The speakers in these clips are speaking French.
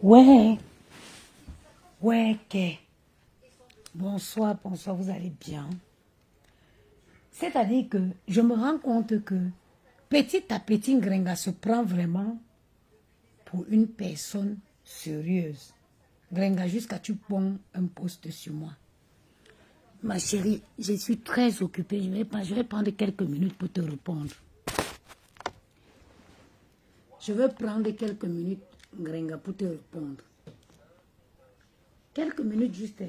Ouais, ouais, ok. Bonsoir, bonsoir, vous allez bien. C'est-à-dire que je me rends compte que petit à petit, Ngrenga se prend vraiment pour une personne sérieuse. Ngrenga, jusqu'à tu ponds un post sur moi. Ma chérie, je suis très occupée. Je vais prendre quelques minutes pour te répondre. Je vais prendre quelques minutes, Ngrenga, pour te répondre. Quelques minutes juste. Hein.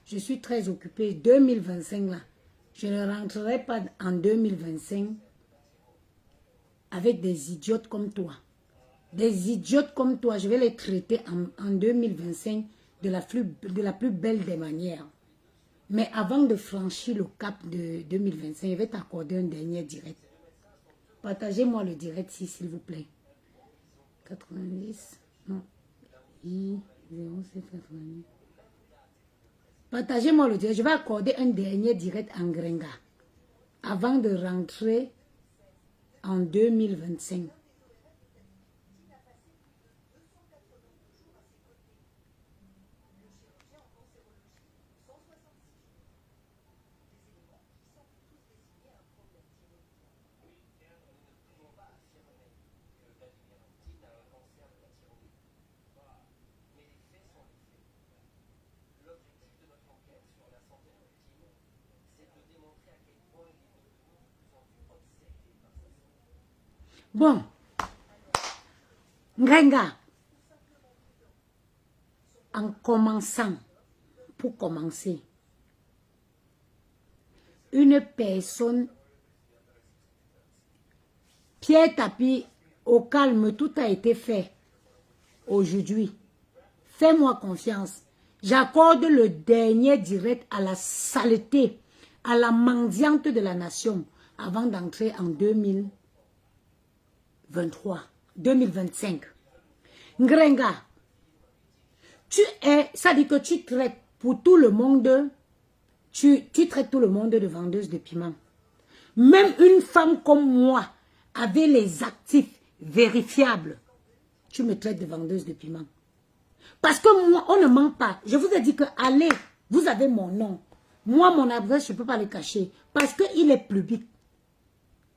Je suis très occupée. 2025 là, je ne rentrerai pas en 2025 avec des idiotes comme toi. Des idiotes comme toi, je vais les traiter en 2025 de la plus belle des manières. Mais avant de franchir le cap de 2025, je vais t'accorder un dernier direct. Partagez-moi le direct s'il vous plaît. 90, non, I0790. Partagez-moi le direct. Je vais accorder un dernier direct en Ngrenga avant de rentrer en 2025. Bon, Ngrenga, en commençant, pour commencer, une personne, pied tapis, au calme, tout a été fait aujourd'hui. Fais-moi confiance. J'accorde le dernier direct à la saleté, à la mendiante de la nation, avant d'entrer en 2025. Ngrenga, ça dit que tu traites pour tout le monde, tu traites tout le monde de vendeuse de piment. Même une femme comme moi, avec les actifs vérifiables, tu me traites de vendeuse de piment. Parce que moi, on ne ment pas. Je vous ai dit que, allez, vous avez mon nom. Moi, mon adresse, je ne peux pas le cacher. Parce qu'il est public.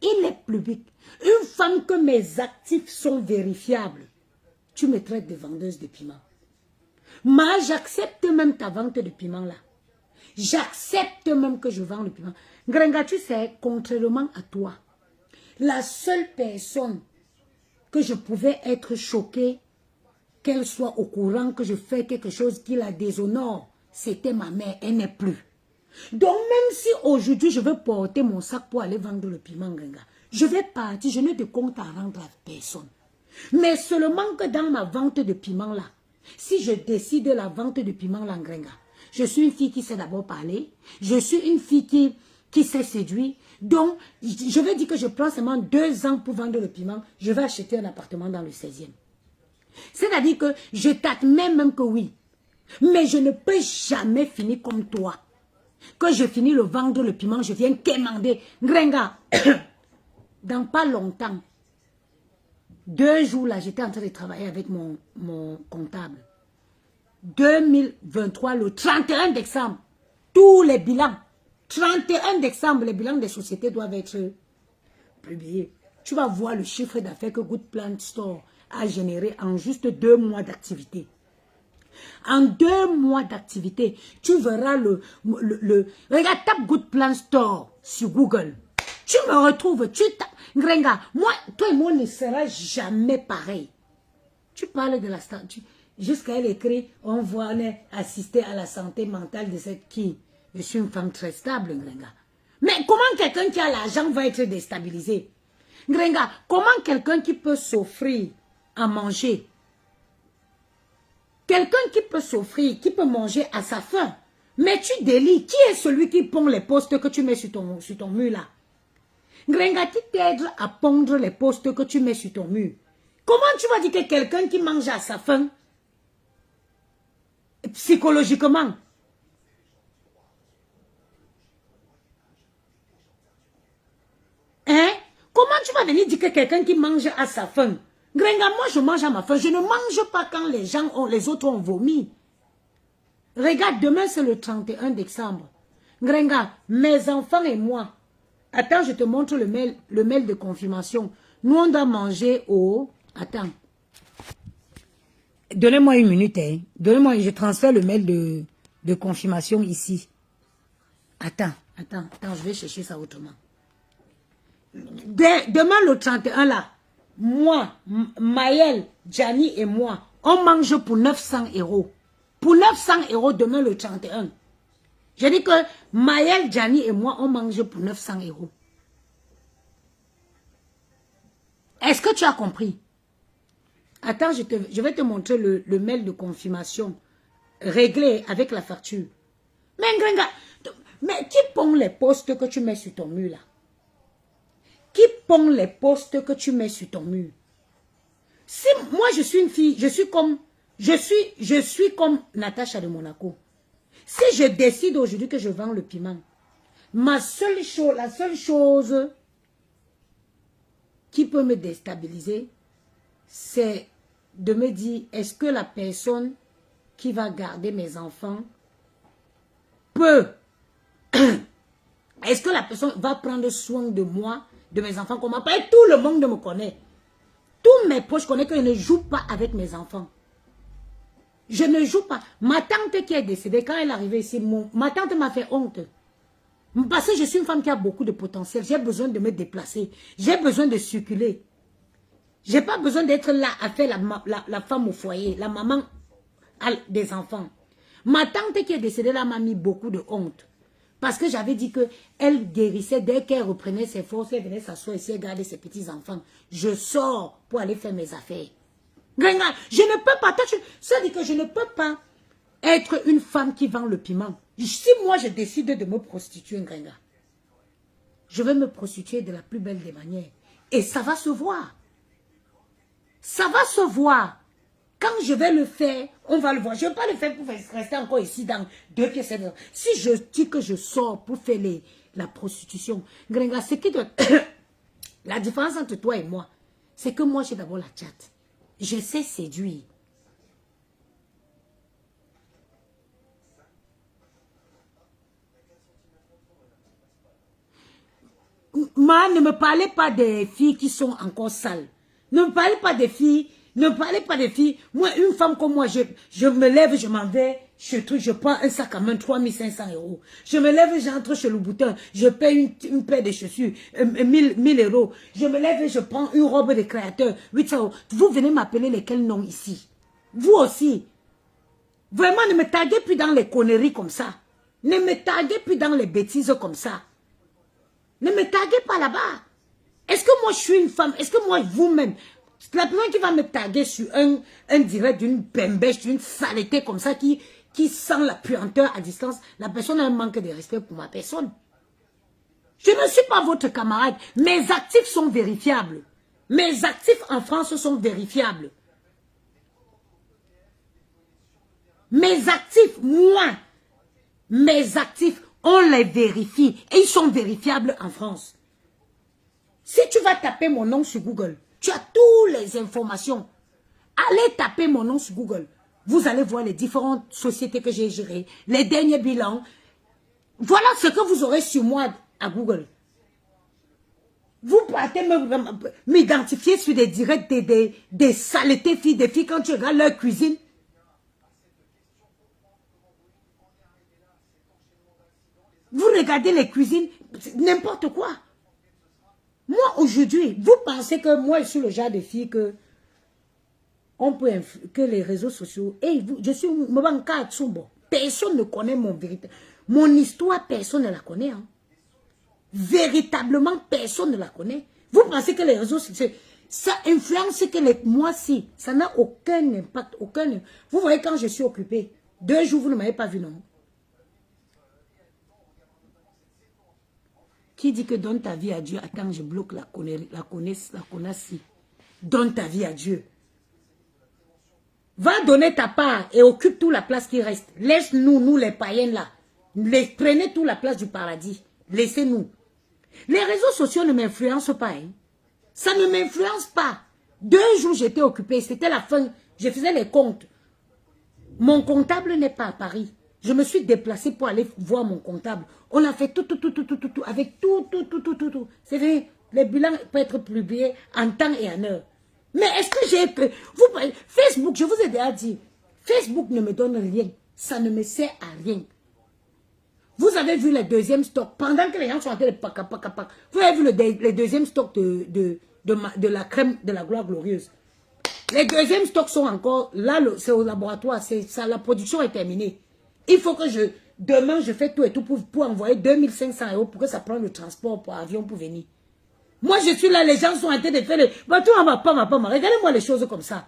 Il est public. Une femme que mes actifs sont vérifiables, tu me traites de vendeuse de piment. Moi, j'accepte même ta vente de piment là. J'accepte même que je vends le piment. Ngrenga, tu sais, contrairement à toi, la seule personne que je pouvais être choquée, qu'elle soit au courant que je fais quelque chose qui la déshonore, c'était ma mère, elle n'est plus. Donc même si aujourd'hui je veux porter mon sac pour aller vendre le piment, Ngrenga, je vais partir, je n'ai de compte à rendre à personne. Mais seulement que dans ma vente de piment là, si je décide de la vente de piment là, Ngrenga, je suis une fille qui sait d'abord parler, je suis une fille qui sait séduire. Donc, je vais dire que je prends seulement 2 ans pour vendre le piment, je vais acheter un appartement dans le 16e. C'est-à-dire que je t'admets même que oui. Mais je ne peux jamais finir comme toi. Quand je finis de vendre le piment, je viens quémander. Ngrenga, dans pas longtemps, 2 jours là, j'étais en train de travailler avec mon comptable. 2023, le 31 décembre, tous les bilans, 31 décembre, les bilans des sociétés doivent être publiés. Tu vas voir le chiffre d'affaires que Good Plant Store a généré en juste 2 mois d'activité. En 2 mois d'activité, tu verras regarde, tape Good Plant Store sur Google. Tu me retrouves, tu tapes. Ngrenga, moi, toi et moi ne sera jamais pareil. Tu parles de la santé. Jusqu'à elle écrit, on est assister à la santé mentale de cette qui. Je suis une femme très stable, Ngrenga. Mais comment quelqu'un qui a l'argent va être déstabilisé? Ngrenga, comment quelqu'un qui peut s'offrir à manger. Quelqu'un qui peut s'offrir, qui peut manger à sa faim. Mais tu délis. Qui est celui qui pond les postes que tu mets sur ton mur là? Grenga, qui t'aide à pondre les postes que tu mets sur ton mur? Comment tu vas dire que quelqu'un qui mange à sa faim, psychologiquement, hein? Comment tu vas venir dire que quelqu'un qui mange à sa faim? Grenga, moi je mange à ma faim. Je ne mange pas quand les autres ont vomi. Regarde, demain c'est le 31 décembre. Grenga, mes enfants et moi. Attends, je te montre le mail de confirmation. Nous, on doit manger au... Attends. Donnez-moi une minute. Hein. Donnez-moi, je transfère le mail de confirmation ici. Attends, je vais chercher ça autrement. Demain, le 31, là, moi, Maël, Gianni et moi, on mange pour 900 €. Pour 900 € demain, le 31. Je dis que Maël, Gianni et moi, on mange pour 900 €. Est-ce que tu as compris? Attends, je vais te montrer le mail de confirmation réglé avec la facture. Mais qui pond les postes que tu mets sur ton mur là? Qui pond les postes que tu mets sur ton mur? Si moi je suis une fille, je suis comme Natacha de Monaco. Si je décide aujourd'hui que je vends le piment, la seule chose qui peut me déstabiliser, c'est de me dire, est-ce que la personne qui va garder mes enfants peut, est-ce que la personne va prendre soin de moi, de mes enfants, comme après tout le monde me connaît. Tous mes proches connaissent que je ne joue pas avec mes enfants. Je ne joue pas. Ma tante qui est décédée, quand elle est arrivée ici, ma tante m'a fait honte. Parce que je suis une femme qui a beaucoup de potentiel. J'ai besoin de me déplacer. J'ai besoin de circuler. Je n'ai pas besoin d'être là à faire la femme au foyer, la maman des enfants. Ma tante qui est décédée là m'a mis beaucoup de honte. Parce que j'avais dit qu'elle guérissait dès qu'elle reprenait ses forces, elle venait s'asseoir ici et garder ses petits-enfants. Je sors pour aller faire mes affaires. Je ne peux pas, ça dit que je ne peux pas être une femme qui vend le piment. Si moi je décide de me prostituer, Grenga, je vais me prostituer de la plus belle des manières. Et ça va se voir. Ça va se voir. Quand je vais le faire, on va le voir. Je ne vais pas le faire pour rester encore ici dans 2 pièces. Si je dis que je sors pour faire la prostitution, Grenga, c'est que la différence entre toi et moi, c'est que moi j'ai d'abord la chatte. Je sais séduire. Moi, ne me parlez pas des filles qui sont encore sales. Ne me parlez pas des filles. Ne me parlez pas des filles. Moi, une femme comme moi, je me lève, je m'en vais. Je prends un sac à main, 3500 €. Je me lève, j'entre chez le boutin. Je paye une paire de chaussures, 1000 €. Je me lève, je prends une robe de créateur, 800 €. Vous venez m'appeler lesquels noms ici? Vous aussi. Vraiment, ne me taguez plus dans les conneries comme ça. Ne me taguez plus dans les bêtises comme ça. Ne me taguez pas là-bas. Est-ce que moi je suis une femme? Est-ce que moi vous-même, la personne qui va me taguer sur un direct d'une bembèche, d'une saleté comme ça qui sent la puanteur à distance, la personne a un manque de respect pour ma personne. Je ne suis pas votre camarade. Mes actifs sont vérifiables. Mes actifs en France sont vérifiables. Mes actifs, moi, mes actifs, on les vérifie. Et ils sont vérifiables en France. Si tu vas taper mon nom sur Google, tu as toutes les informations. Allez taper mon nom sur Google. Vous allez voir les différentes sociétés que j'ai gérées, les derniers bilans. Voilà ce que vous aurez sur moi à Google. Vous partez m'identifier sur des directs des saletés filles, des filles quand tu regardes leur cuisine. Vous regardez les cuisines, n'importe quoi. Moi, aujourd'hui, vous pensez que moi, je suis le genre de fille que les réseaux sociaux... je suis Mbanka Tsumbo. Personne ne connaît mon histoire, personne ne la connaît. Hein. Véritablement, personne ne la connaît. Vous pensez que les réseaux sociaux, ça influence que les... Moi, si, ça n'a aucun impact, aucun... Vous voyez, quand je suis occupée, 2 jours, vous ne m'avez pas vu, non? Qui dit que donne ta vie à Dieu? Attends, je bloque la connasse-ci. Donne ta vie à Dieu. Va donner ta part et occupe toute la place qui reste. Laisse-nous, nous les païens là. Prenez toute la place du paradis. Laissez-nous. Les réseaux sociaux ne m'influencent pas. Hein. Ça ne m'influence pas. 2 jours, j'étais occupée. C'était la fin. Je faisais les comptes. Mon comptable n'est pas à Paris. Je me suis déplacée pour aller voir mon comptable. On a fait tout, avec tout. C'est vrai, les bilans peuvent être publiés en temps et en heure. Mais est-ce que j'ai... Facebook, je vous ai déjà dit, Facebook ne me donne rien. Ça ne me sert à rien. Vous avez vu les deuxièmes stocks, pendant que les gens sont en train de vous avez vu les deuxièmes stocks de la crème de la gloire glorieuse. Les deuxièmes stocks sont encore, là, c'est au laboratoire, la production est terminée. Il faut que demain, je fais tout et tout pour envoyer 2500 € pour que ça prenne le transport pour avion pour venir. Moi, je suis là, les gens sont en train de faire les... Regardez-moi les choses comme ça.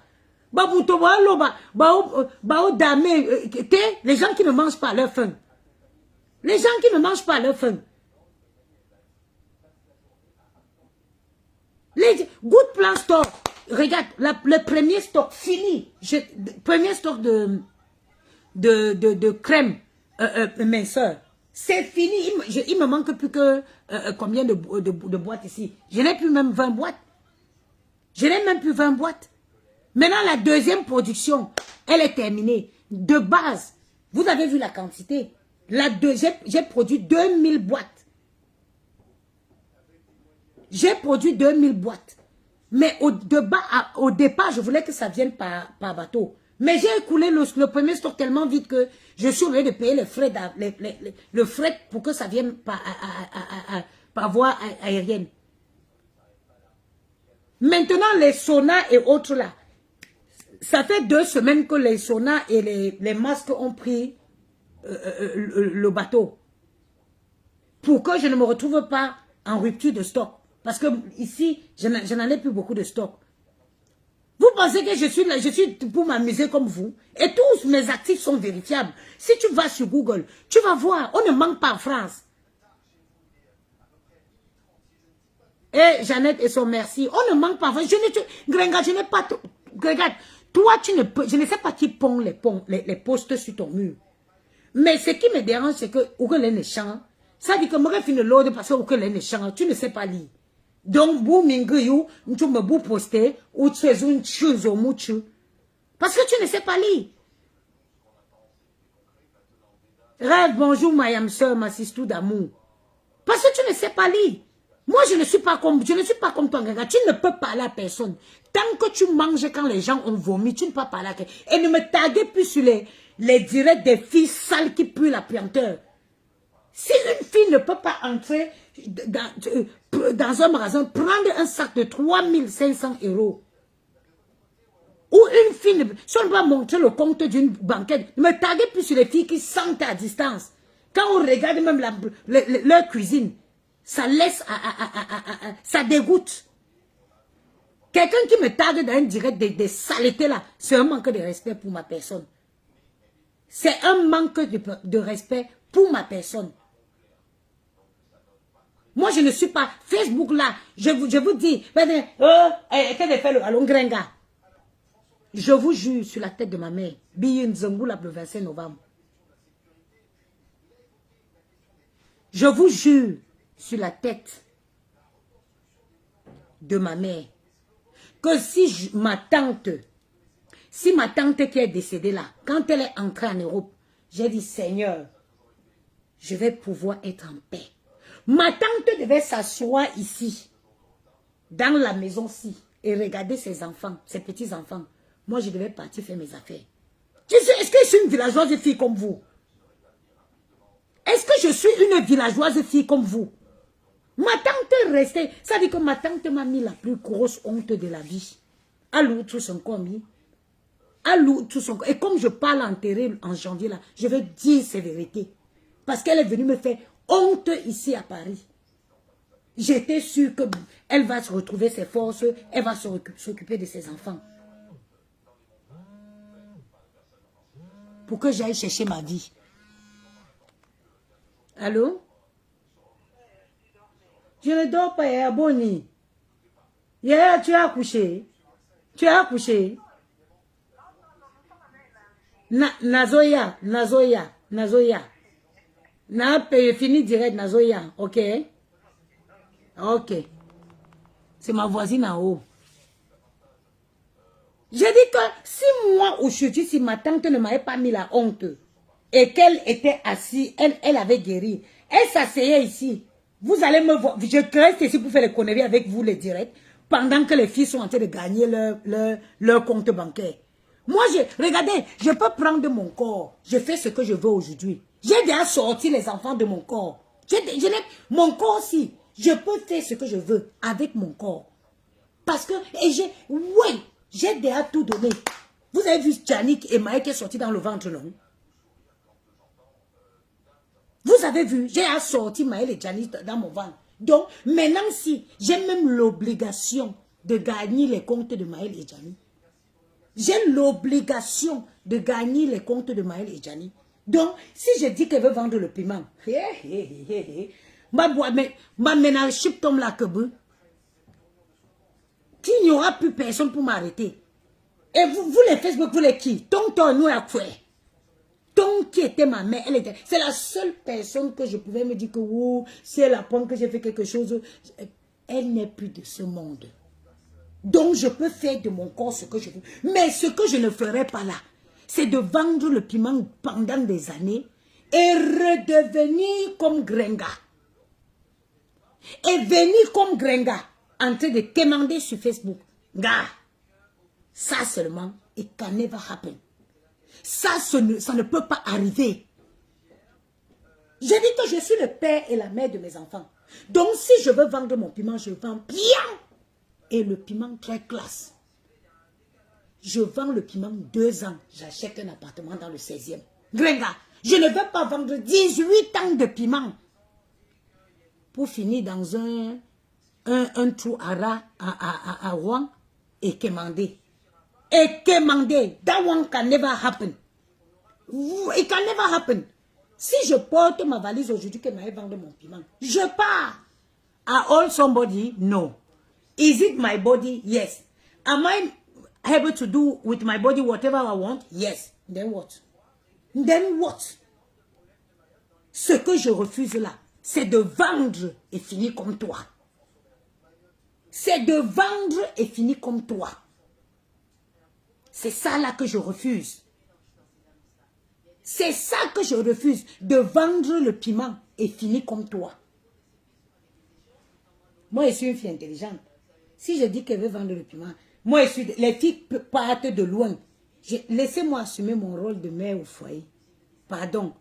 Les gens qui ne mangent pas à leur faim. Les gens qui ne mangent pas à leur faim. Les Good Plan Store. Regarde, le premier stock fini. Premier stock de crème minceur. C'est fini. Il me manque plus que combien de boîtes ici. Je n'ai plus même 20 boîtes. Je n'ai même plus 20 boîtes. Maintenant, la deuxième production, elle est terminée. De base, vous avez vu la quantité. J'ai produit 2000 boîtes. J'ai produit 2000 boîtes. Mais au départ, je voulais que ça vienne par bateau. Mais j'ai écoulé le premier stock tellement vite que je suis obligé de payer les frais, le fret pour que ça vienne par voie aérienne. Maintenant, les saunas et autres là, ça fait 2 semaines que les saunas et les masques ont pris le bateau. Pour que je ne me retrouve pas en rupture de stock. Parce que ici, je n'en ai plus beaucoup de stock. Vous pensez que je suis pour m'amuser comme vous? Et tous mes actifs sont vérifiables. Si tu vas sur Google, tu vas voir, on ne manque pas en France. Et Jeannette et son merci, on ne manque pas en France. Gringa, je n'ai pas... Regarde, toi, tu ne peux... Je ne sais pas qui pond les postes sur ton mur. Mais ce qui me dérange, c'est que Oukele ne chante. Ça dit que moi, je l'ordre parce que Oukele ne chante. Tu ne sais pas lire. Donc, vous tu me poster ou tu es une chose au mouchu. Parce que tu ne sais pas lire. Rêve, bonjour, ma soeur, ma sister d'amour. Parce que tu ne sais pas lire. Moi, je ne suis pas comme toi, Gaga. Tu ne peux parler à personne. Tant que tu manges quand les gens ont vomi, tu ne peux pas parler à quelqu'un. Et ne me taguez plus sur les directs des filles sales qui puent la puanteur. Si une fille ne peut pas entrer dans un magasin, prendre un sac de 3500 €. Ou une fille, si on doit montrer le compte d'une banquette, ne me taguez plus sur les filles qui sentent à distance. Quand on regarde même leur cuisine, ça laisse, ça dégoûte. Quelqu'un qui me tague dans un direct des saletés là, c'est un manque de respect pour ma personne. C'est un manque de respect pour ma personne. Moi, je ne suis pas Facebook là. Je vous dis, je vous jure sur la tête de ma mère, Biyin Zemboula le 25 novembre. Je vous jure sur la tête de ma mère que si ma tante qui est décédée là, quand elle est entrée en Europe, j'ai dit, Seigneur, je vais pouvoir être en paix. Ma tante devait s'asseoir ici, dans la maison-ci, et regarder ses enfants, ses petits-enfants. Moi, je devais partir faire mes affaires. Est-ce que je suis une villageoise fille comme vous? Est-ce que je suis une villageoise fille comme vous? Ma tante est restée. Ça dit que ma tante m'a mis la plus grosse honte de la vie. Allô, tout son commis. Allô, tout son... Et comme je parle enterré en janvier là, je vais dire ces vérités. Parce qu'elle est venue me faire honte ici à Paris. J'étais sûre qu'elle va se retrouver ses forces, elle va s'occuper de ses enfants. Pour que j'aille chercher ma vie. Allô? Je ne dors pas, Yaya Boni. Yaya, tu as accouché? Tu as accouché? Nazoya. Fini direct, Nazoya. Ok? Ok. C'est ma voisine en haut. J'ai dit que si moi, aujourd'hui, si ma tante ne m'avait pas mis la honte et qu'elle était assise, elle avait guéri, elle s'asseyait ici. Vous allez me voir, je reste ici pour faire les conneries avec vous, les directs, pendant que les filles sont en train de gagner leur compte bancaire. Moi, regardez, je peux prendre mon corps, je fais ce que je veux aujourd'hui. J'ai déjà sorti les enfants de mon corps. Mon corps aussi, je peux faire ce que je veux avec mon corps. Parce que, j'ai déjà tout donné. Vous avez vu Janik et Maï qui est sorti dans le ventre, non? Vous avez vu, j'ai sorti Maël et Janik dans mon ventre. Donc, maintenant, si j'ai même l'obligation de gagner les comptes de Maël et Janik. J'ai l'obligation de gagner les comptes de Maël et Janik. Donc, si je dis qu'elle veut vendre le piment, ma ménage tombe là que vous. Qu'il n'y aura plus personne pour m'arrêter. Et vous les Facebook, vous les qui? Tonton, nous à quoi? Tonton qui était ma mère, c'est la seule personne que je pouvais me dire que si elle apprend que j'ai fait quelque chose, elle n'est plus de ce monde. Donc je peux faire de mon corps ce que je veux. Mais ce que je ne ferai pas là, c'est de vendre le piment pendant des années et redevenir comme Grenga. Et venir comme Grenga en train de quémander sur Facebook. Gars, ça seulement, it can never happen. Ça ne peut pas arriver. J'ai dit que je suis le père et la mère de mes enfants. Donc si je veux vendre mon piment, je vends bien. Et le piment très classe. Je vends le piment 2 ans. J'achète un appartement dans le 16e. Grenga, je ne veux pas vendre 18 ans de piment. Pour finir dans un trou à Rouen et quémander. Et quémander. That one can never happen. It can never happen. Si je porte ma valise aujourd'hui que m'aille vendre mon piment, je pars. I owe somebody? No. Is it my body? Yes. Am I able to do with my body whatever I want? Yes. Then what? Then what? Ce que je refuse là, c'est de vendre et finir comme toi. C'est de vendre et finir comme toi. C'est ça là que je refuse. C'est ça que je refuse, de vendre le piment et finir comme toi. Moi, je suis une fille intelligente. Si je dis qu'elle veut vendre le piment, moi, les filles partent de loin. Laissez-moi assumer mon rôle de mère au foyer. Pardon.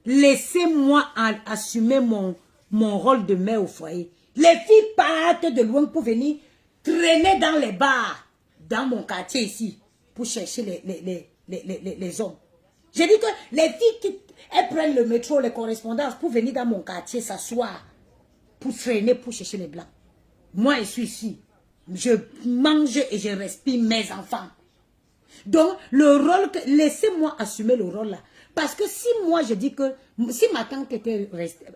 Laissez-moi assumer mon rôle de mère au foyer. Les filles partent de loin pour venir traîner dans les bars, dans mon quartier ici, pour chercher les hommes. J'ai dit que les filles, elles prennent le métro, les correspondances, pour venir dans mon quartier s'asseoir, pour traîner, pour chercher les blancs. Moi, je suis ici. Je mange et je respire mes enfants. Donc, le rôle, laissez-moi assumer le rôle là. Parce que si moi, je dis que, si ma tante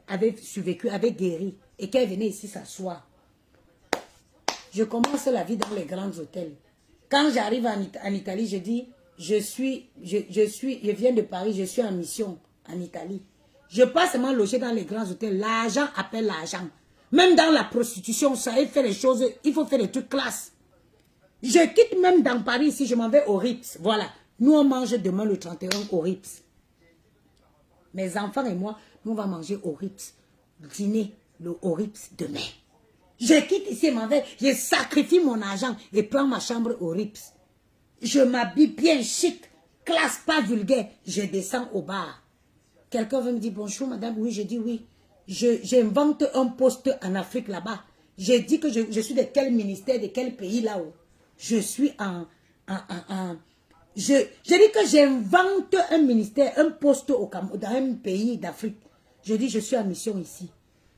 avait survécu, avait guéri, et qu'elle venait ici s'asseoir, je commence la vie dans les grands hôtels. Quand j'arrive en Italie, je dis, je viens de Paris, je suis en mission en Italie. Je ne peux pas seulement loger dans les grands hôtels. L'argent appelle l'argent. Même dans la prostitution, ça il fait les choses, il faut faire des trucs classe. Je quitte même dans Paris si je m'en vais au Rips. Voilà. Nous, on mange demain le 31 au Rips. Mes enfants et moi, nous on va manger au Rips. Dîner au Rips demain. Je quitte ici et m'en vais. Je sacrifie mon argent et prends ma chambre au Rips. Je m'habille bien chic, classe pas vulgaire. Je descends au bar. Quelqu'un veut me dire bonjour madame. Oui, je dis oui. J'invente un poste en Afrique là-bas. J'ai dit que je suis de quel ministère, de quel pays là-haut. Je suis je dis que j'invente un ministère, un poste dans un pays d'Afrique. Je dis je suis en mission ici.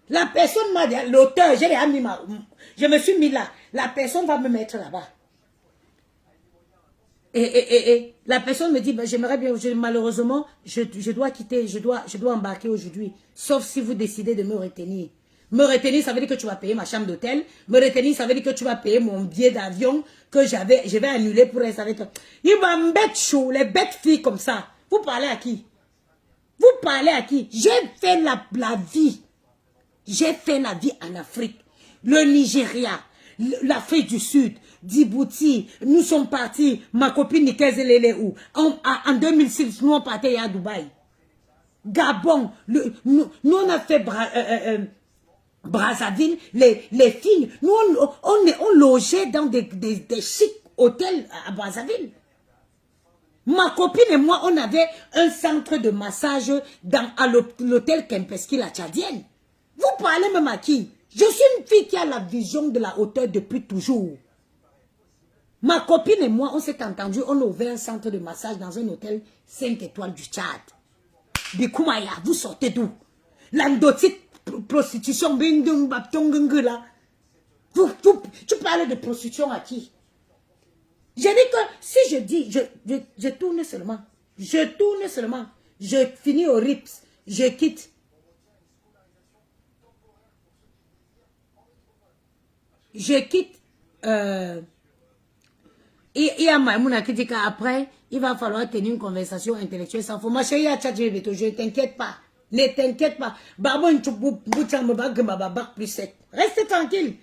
La personne m'a dit, l'auteur, je me suis mis là. La personne va me mettre là-bas. Et la personne me dit, ben, j'aimerais bien, malheureusement, je dois quitter, je dois embarquer aujourd'hui. Sauf si vous décidez de me retenir. Me retenir, ça veut dire que tu vas payer ma chambre d'hôtel. Me retenir, ça veut dire que tu vas payer mon billet d'avion que je vais annuler pour rester avec toi. Il va me mettre chaud, les bêtes filles comme ça. Vous parlez à qui? Vous parlez à qui? J'ai fait la vie. J'ai fait la vie en Afrique. Le Nigeria, l'Afrique du Sud, Djibouti, nous sommes partis, ma copine Nikezele où en 2006, nous on partait à Dubaï. Gabon, nous on a fait Brazzaville, les filles, nous on logeait dans des chics hôtels à Brazzaville. Ma copine et moi, on avait un centre de massage à l'hôtel Kempeski, la Tchadienne. Vous parlez même à qui? Je suis une fille qui a la vision de la hauteur depuis toujours. Ma copine et moi, on s'est entendu, on a ouvert un centre de massage dans un hôtel 5 étoiles du Tchad. Bikoumaya, vous sortez d'où? L'endotite, prostitution, là. Tu parles de prostitution à qui? Je dis que si je dis, je tourne seulement. Je tourne seulement. Je finis au RIPS. Je quitte. Je quitte. Il y a Maïmouna qui dit qu'après, il va falloir tenir une conversation intellectuelle sans fond. Ma chérie, je t'inquiète pas. Ne t'inquiète pas. Plus sec. Restez tranquille.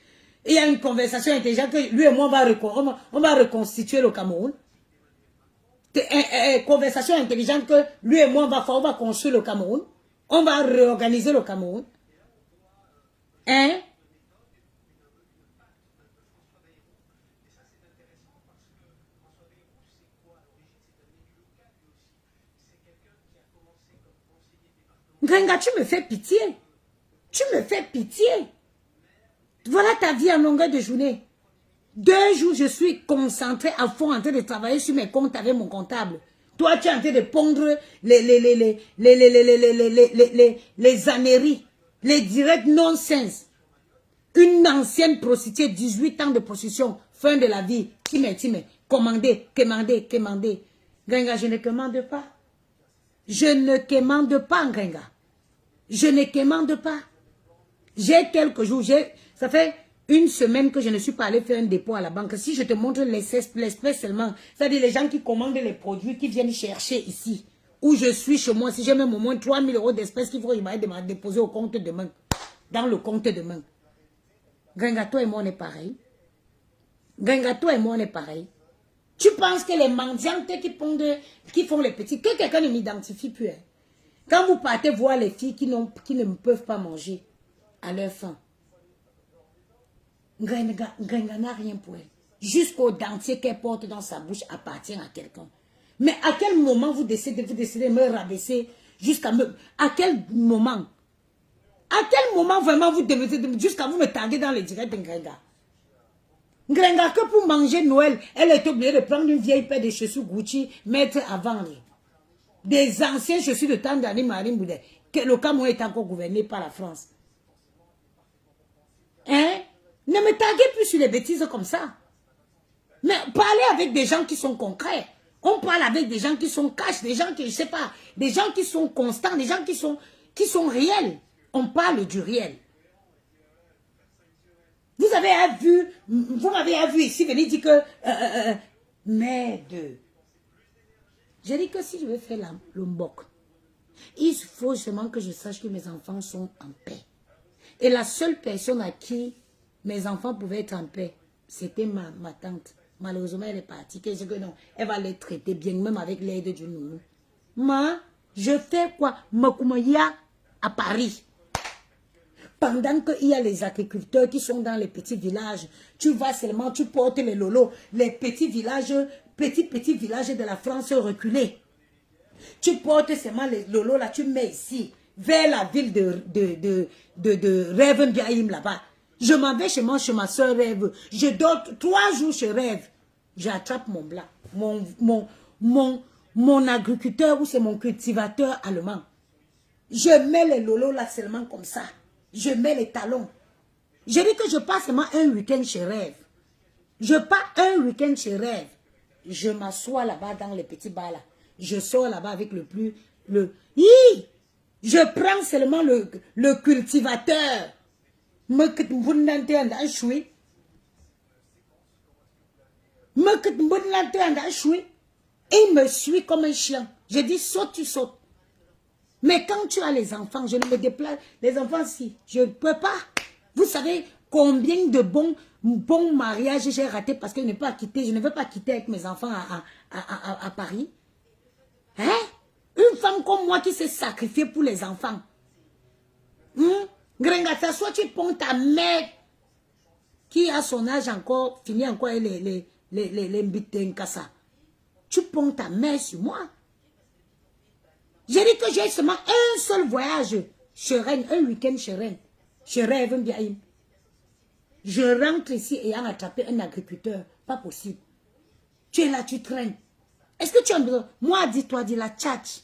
Il y a une conversation intelligente que lui et moi, on va reconstituer le Cameroun. Conversation intelligente que lui et moi, on va construire le Cameroun. On va réorganiser le Cameroun. Hein? Grenga, tu me fais pitié. Tu me fais pitié. Voilà ta vie en longueur de journée. 2 jours, je suis concentrée à fond en train de travailler sur mes comptes avec mon comptable. Toi, tu es en train de pondre les âneries, les directs nonsense. Une ancienne prostituée, 18 ans de prostitution, fin de la vie, commandez. Grenga, je ne commande pas. Je ne commande pas, Grenga. Je ne commande pas. J'ai quelques jours, ça fait 1 semaine que je ne suis pas allé faire un dépôt à la banque. Si je te montre l'espèce seulement, c'est-à-dire les gens qui commandent les produits, qui viennent chercher ici, où je suis chez moi, si j'ai même au moins 3 000 € d'espèces qu'il faut déposer au compte demain, dans le compte demain. Grenga, toi et moi, on est pareil. Grenga, toi et moi, on est pareil. Tu penses que les mendiantes qui font les petits, que quelqu'un ne m'identifie plus. Hein? Quand vous partez voir les filles qui ne peuvent pas manger à leur faim, Grenga n'a rien pour elle. Jusqu'au dentier qu'elle porte dans sa bouche appartient à quelqu'un. Mais à quel moment vous décidez de me rabaisser jusqu'à me... À quel moment? À quel moment vraiment vous devez... Jusqu'à vous me taguer dans les directs de Grenga? Grenga, que pour manger Noël, elle est obligée de prendre une vieille paire de chaussures Gucci, mettre à vendre. Des anciens chaussures de temps d'année Marine Boudet. Que le Cameroun est encore gouverné par la France. Hein? Ne me taguez plus sur les bêtises comme ça. Mais parlez avec des gens qui sont concrets. On parle avec des gens qui sont cash, des gens qui, je sais pas, des gens qui sont constants, des gens qui sont réels. On parle du réel. Vous m'avez vu ici venir dire que, merde. J'ai dit que si je veux faire le mbok, il faut seulement que je sache que mes enfants sont en paix. Et la seule personne à qui mes enfants pouvaient être en paix, c'était ma tante. Malheureusement, elle est partie. Que non, elle va les traiter bien, même avec l'aide du nounou. Je fais quoi? Makoumaya à Paris. Pendant qu'il y a les agriculteurs qui sont dans les petits villages, tu vas seulement, tu portes les lolos, les petits villages de la France reculés. Tu portes seulement les lolos là, tu mets ici, vers la ville de Rêve Ndiaïm là-bas. Je m'en vais chez ma soeur Rêve. Je dors 3 jours chez Rêve. J'attrape mon blanc, mon agriculteur ou c'est mon cultivateur allemand. Je mets les lolos là seulement comme ça. Je mets les talons. Je dis que je passe seulement un week-end chez Rêve. Je pars un week-end chez Rêve. Je m'assois là-bas dans les petits bars là. Je sors là-bas avec Hi! Je prends seulement le cultivateur. Il me suit comme un chien. Je dis saute, tu sautes. Mais quand tu as les enfants, je ne me déplace. Les enfants, si, je ne peux pas. Vous savez combien de bons mariages j'ai raté parce que je ne veux pas quitter avec mes enfants à Paris. Hein? Une femme comme moi qui s'est sacrifiée pour les enfants. Grenga, soit tu prends ta mère qui a son âge encore, fini encore les mbitenkasa. Tu prends ta mère sur moi. J'ai dit que j'ai seulement un seul voyage chez Rennes, un week-end chez Rennes. Je rêve bien. Je rentre ici ayant attrapé un agriculteur. Pas possible. Tu es là, tu traînes. Est-ce que tu as besoin? Moi, dis-toi, dis la tchatch.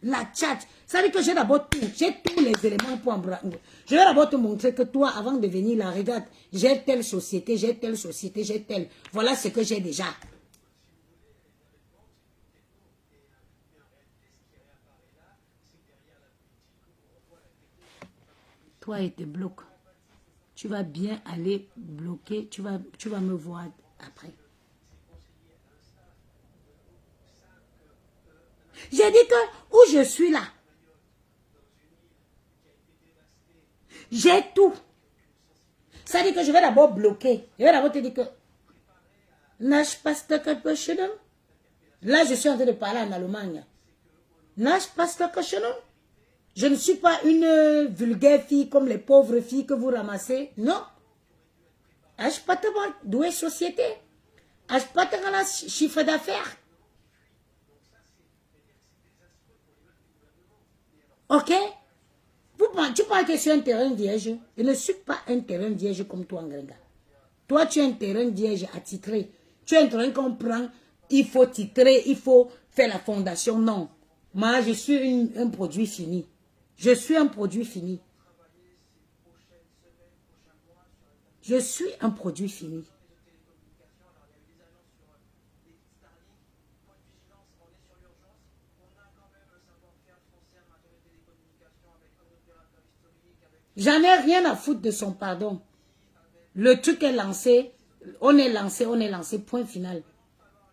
La tchatch. Ça veut dire que j'ai d'abord tout. J'ai tous les éléments pour embrasser. Je vais d'abord te montrer que toi, avant de venir là, regarde, j'ai telle société, j'ai telle société, j'ai telle. Voilà ce que j'ai déjà. Toi et tes blocs. Tu vas bien aller bloquer. Tu vas me voir après. J'ai dit que où je suis là, j'ai tout. Ça dit que je vais d'abord bloquer. Je vais d'abord te dire que n'ai-je pas quelque chose? Là, je suis en train de parler en Allemagne. N'ai-je pas quelque chose? Je ne suis pas une vulgaire fille comme les pauvres filles que vous ramassez. Non. N'ai-je pas doué société? N'ai-je pas de chiffre d'affaires? Ok? Tu penses que je suis un terrain vierge? Je ne suis pas un terrain vierge comme toi, Ngrenga. Toi, tu es un terrain vierge attitré. Tu es un terrain qu'on prend, il faut titrer, il faut faire la fondation. Non. Moi, je suis un produit fini. Je suis un produit fini. Je suis un produit fini. J'en ai rien à foutre de son pardon. Le truc est lancé, on est lancé, point final.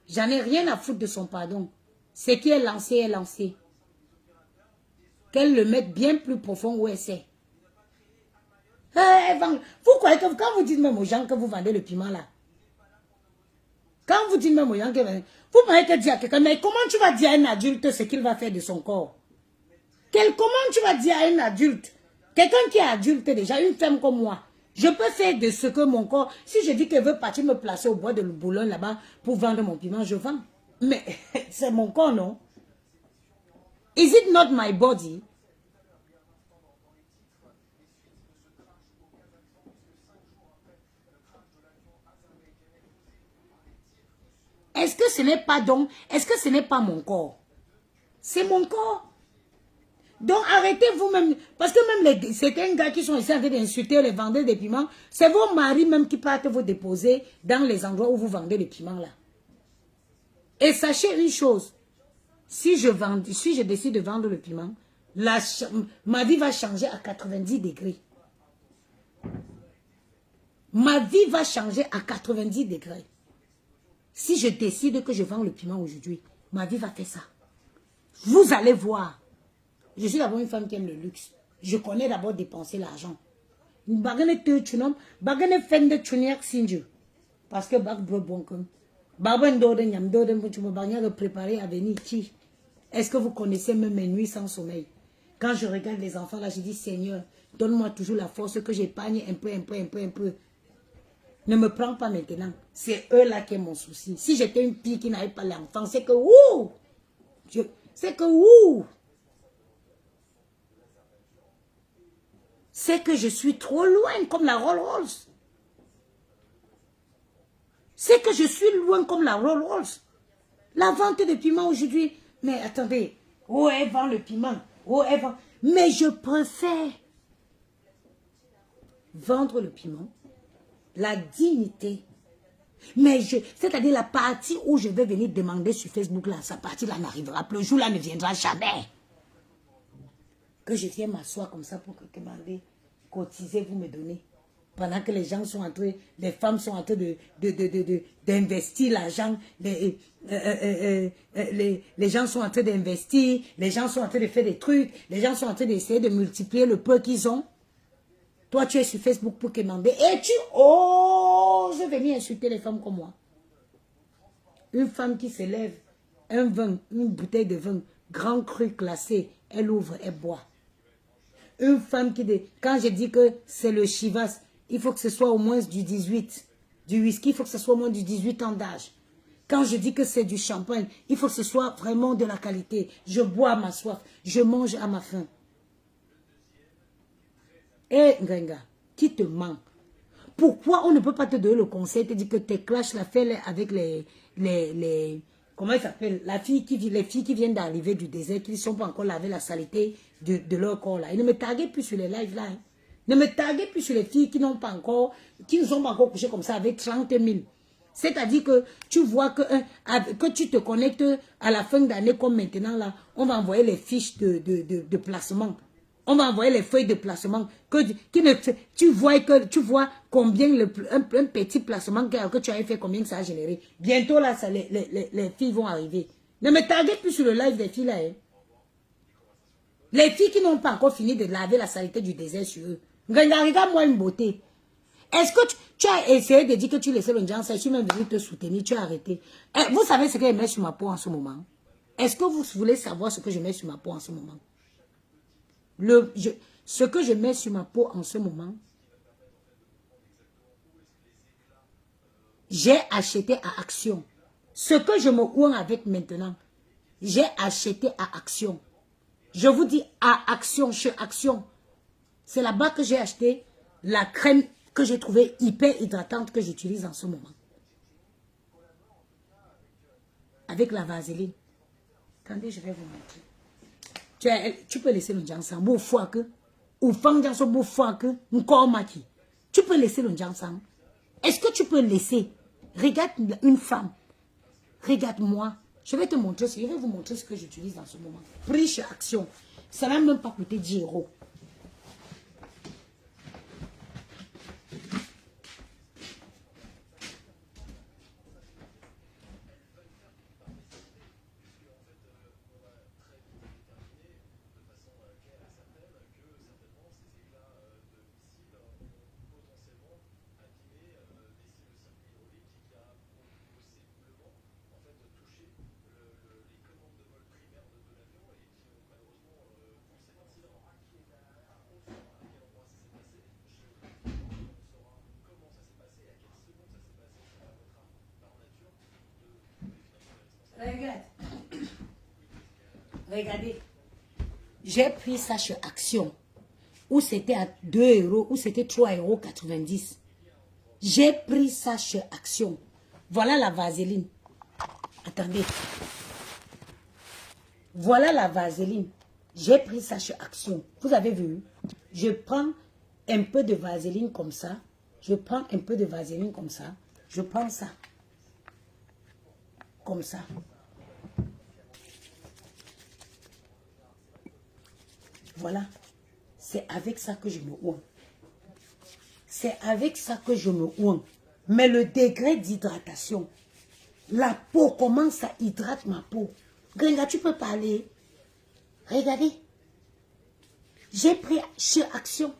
J'en ai rien à foutre de son pardon. Ce qui est lancé est lancé. Qu'elle le mette bien plus profond où elle sait. Vous croyez que quand vous dites même aux gens que vous vendez le piment là, quand vous dites même aux gens que vous croyez que dire à quelqu'un, mais comment tu vas dire à un adulte ce qu'il va faire de son corps? Comment tu vas dire à un adulte? Quelqu'un qui est adulte déjà, une femme comme moi, je peux faire de ce que mon corps, si je dis qu'elle veut partir me placer au bois de Boulogne là-bas pour vendre mon piment, je vends. Mais c'est mon corps, non? Is it not my body? Est-ce que ce n'est pas donc, est-ce que ce n'est pas mon corps? C'est mon corps. Donc arrêtez vous-même, parce que même certains gars qui sont ici en train d'insulter les vendeurs de piments, c'est vos maris même qui partent vous déposer dans les endroits où vous vendez les piments là. Et sachez une chose, si je décide de vendre le piment, ma vie va changer à 90 degrés. Ma vie va changer à 90 degrés. Si je décide que je vends le piment aujourd'hui, ma vie va faire ça. Vous allez voir. Je suis d'abord une femme qui aime le luxe. Je connais d'abord dépenser l'argent. Parce que préparé à venir qui? Est-ce que vous connaissez même mes nuits sans sommeil? Quand je regarde les enfants là, je dis Seigneur, donne-moi toujours la force que j'épargne un peu. Ne me prends pas maintenant. C'est eux là qui est mon souci. Si j'étais une fille qui n'avait pas l'enfant, c'est que ouh! C'est que ouh! C'est que je suis trop loin comme la Rolls-Royce. C'est que je suis loin comme la Rolls-Royce. La vente de piment aujourd'hui. Mais attendez. Oh, elle vend le piment. Oh, elle vend. Mais je préfère vendre le piment, la dignité. Mais c'est-à-dire la partie où je vais venir demander sur Facebook, là, sa partie-là n'arrivera plus. Le jour-là ne viendra jamais. Que je viens m'asseoir comme ça pour demander, cotiser, vous me donnez. Pendant que les gens sont en train, les femmes sont en train d'investir l'argent, les gens sont en train d'investir, les gens sont en train de faire des trucs, les gens sont en train d'essayer de multiplier le peu qu'ils ont. Toi, tu es sur Facebook pour commander et tu oses venir insulter les femmes comme moi. Une femme qui se lève, un vin, une bouteille de vin, grand cru classé, elle ouvre, elle boit. Une femme qui, quand je dis que c'est le Chivas, il faut que ce soit au moins du 18. Du whisky, il faut que ce soit au moins du 18 ans d'âge. Quand je dis que c'est du champagne, il faut que ce soit vraiment de la qualité. Je bois à ma soif, je mange à ma faim. Eh, Ngenga, qui te ment? Pourquoi on ne peut pas te donner le conseil, te dire que tes clashs, la fais avec les comment il s'appelle? Les filles qui viennent d'arriver du désert, qui ne sont pas encore lavé la saleté de leur corps là. Et ne me taguez plus sur les lives là. Hein. Ne me taguez plus sur les filles qui ne sont pas encore couchées comme ça avec 30 000. C'est-à-dire que tu vois que tu te connectes à la fin d'année comme maintenant là, on va envoyer les fiches de placement. On va envoyer les feuilles de placement. Tu vois combien un petit placement que tu as fait, combien ça a généré. Bientôt là, les filles vont arriver. Ne me taguez plus sur le live des filles là. Hein. Les filles qui n'ont pas encore fini de laver la saleté du désert sur eux. Regarde-moi une beauté. Est-ce que tu as essayé de dire que tu laissais le Njansa, je suis même venu te soutenir, tu as arrêté. Vous savez ce que je mets sur ma peau en ce moment? Est-ce que vous voulez savoir ce que je mets sur ma peau en ce moment? Ce que je mets sur ma peau en ce moment, j'ai acheté à Action. Ce que je me ouvre avec maintenant, j'ai acheté à Action. Je vous dis à Action, chez Action. C'est là-bas que j'ai acheté la crème que j'ai trouvée hyper hydratante que j'utilise en ce moment. Avec la vaseline. Attendez, je vais vous montrer. Tu peux laisser le jansan. Ou fang jansan beau fois que maki. Tu peux laisser le jansan. Est-ce que tu peux laisser? Regarde une femme. Regarde-moi. Je vais te montrer. Je vais vous montrer ce que j'utilise en ce moment. Prix chez Action. Ça n'a même pas coûté 10 €. Regarde. Regardez. J'ai pris ça chez Action. Où c'était à 2 €, où c'était 3,90 €. J'ai pris ça chez Action. Voilà la vaseline. Attendez. Voilà la vaseline. J'ai pris ça chez Action. Vous avez vu? Je prends un peu de vaseline comme ça. Je prends un peu de vaseline comme ça. Je prends ça. Comme ça. Voilà. C'est avec ça que je me oins. C'est avec ça que je me oins. Mais le degré d'hydratation, la peau, comment ça hydrate ma peau? Gringa, tu peux parler. Regardez. J'ai pris chez Action.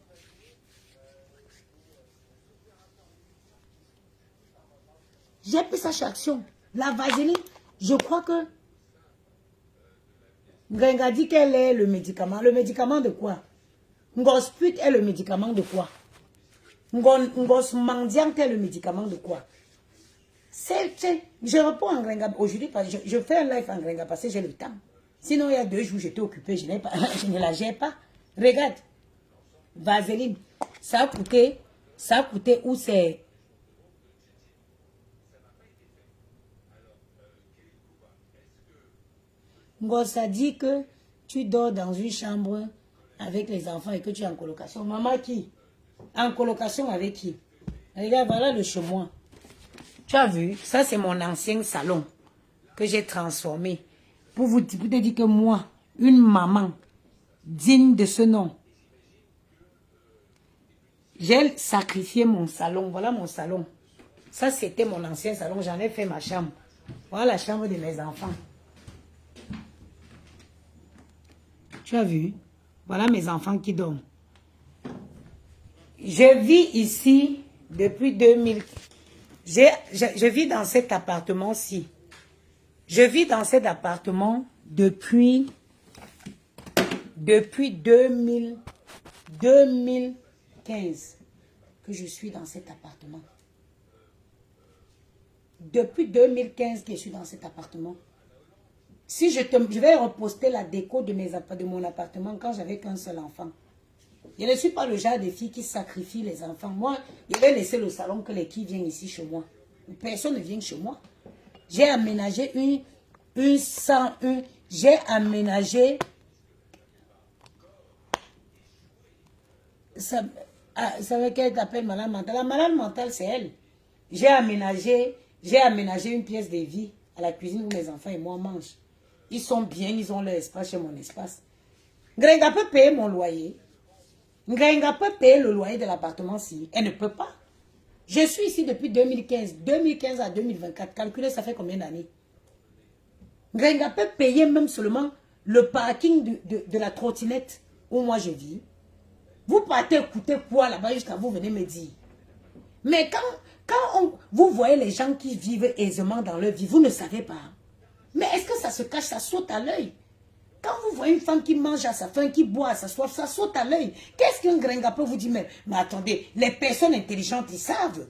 J'ai pris ça chez Action. La vaseline, je crois que Gringa dit qu'elle est le médicament. Le médicament de quoi? Ngosput est le médicament de quoi? Ngos mendiant est le médicament de quoi? Je réponds en Gringa aujourd'hui parce que je fais un live en Gringa parce que j'ai le temps. Sinon, il y a 2 jours, j'étais occupée, je ne la gère pas. Regarde, vaseline, ça a coûté où c'est? Ngos a dit que tu dors dans une chambre avec les enfants et que tu es en colocation. Maman qui? En colocation avec qui? Regarde, voilà le chez moi. Tu as vu? Ça, c'est mon ancien salon que j'ai transformé. Pour te dire que moi, une maman digne de ce nom, j'ai sacrifié mon salon. Voilà mon salon. Ça, c'était mon ancien salon. J'en ai fait ma chambre. Voilà la chambre de mes enfants. Tu as vu? Voilà mes enfants qui dorment. Je vis ici depuis 2000. Je vis dans cet appartement-ci. Je vis dans cet appartement depuis 2015 que je suis dans cet appartement. Depuis 2015 que je suis dans cet appartement. Si je vais reposter la déco de mon appartement quand j'avais qu'un seul enfant. Je ne suis pas le genre de fille qui sacrifie les enfants. Moi, je vais laisser le salon que les qui viennent ici chez moi. Personne ne vient chez moi. J'ai aménagé j'ai aménagé ça veut qu'elle t'appelle malade mentale. La malade mentale, c'est elle. J'ai aménagé une pièce de vie à la cuisine où mes enfants et moi mangent. Ils sont bien, ils ont leur espace chez mon espace. Grenga peut payer mon loyer. Grenga peut payer le loyer de l'appartement-ci. Elle ne peut pas. Je suis ici depuis 2015. 2015 à 2024. Calculez, ça fait combien d'années? Grenga peut payer même seulement le parking de la trottinette où moi je vis. Vous partez écouter quoi là-bas jusqu'à vous venez me dire. Mais quand vous voyez les gens qui vivent aisément dans leur vie, vous ne savez pas. Mais est-ce que ça se cache, ça saute à l'œil? Quand vous voyez une femme qui mange à sa faim, qui boit à sa soif, ça saute à l'œil. Qu'est-ce qu'un Grenga peut vous dire? Mais attendez, les personnes intelligentes, ils savent.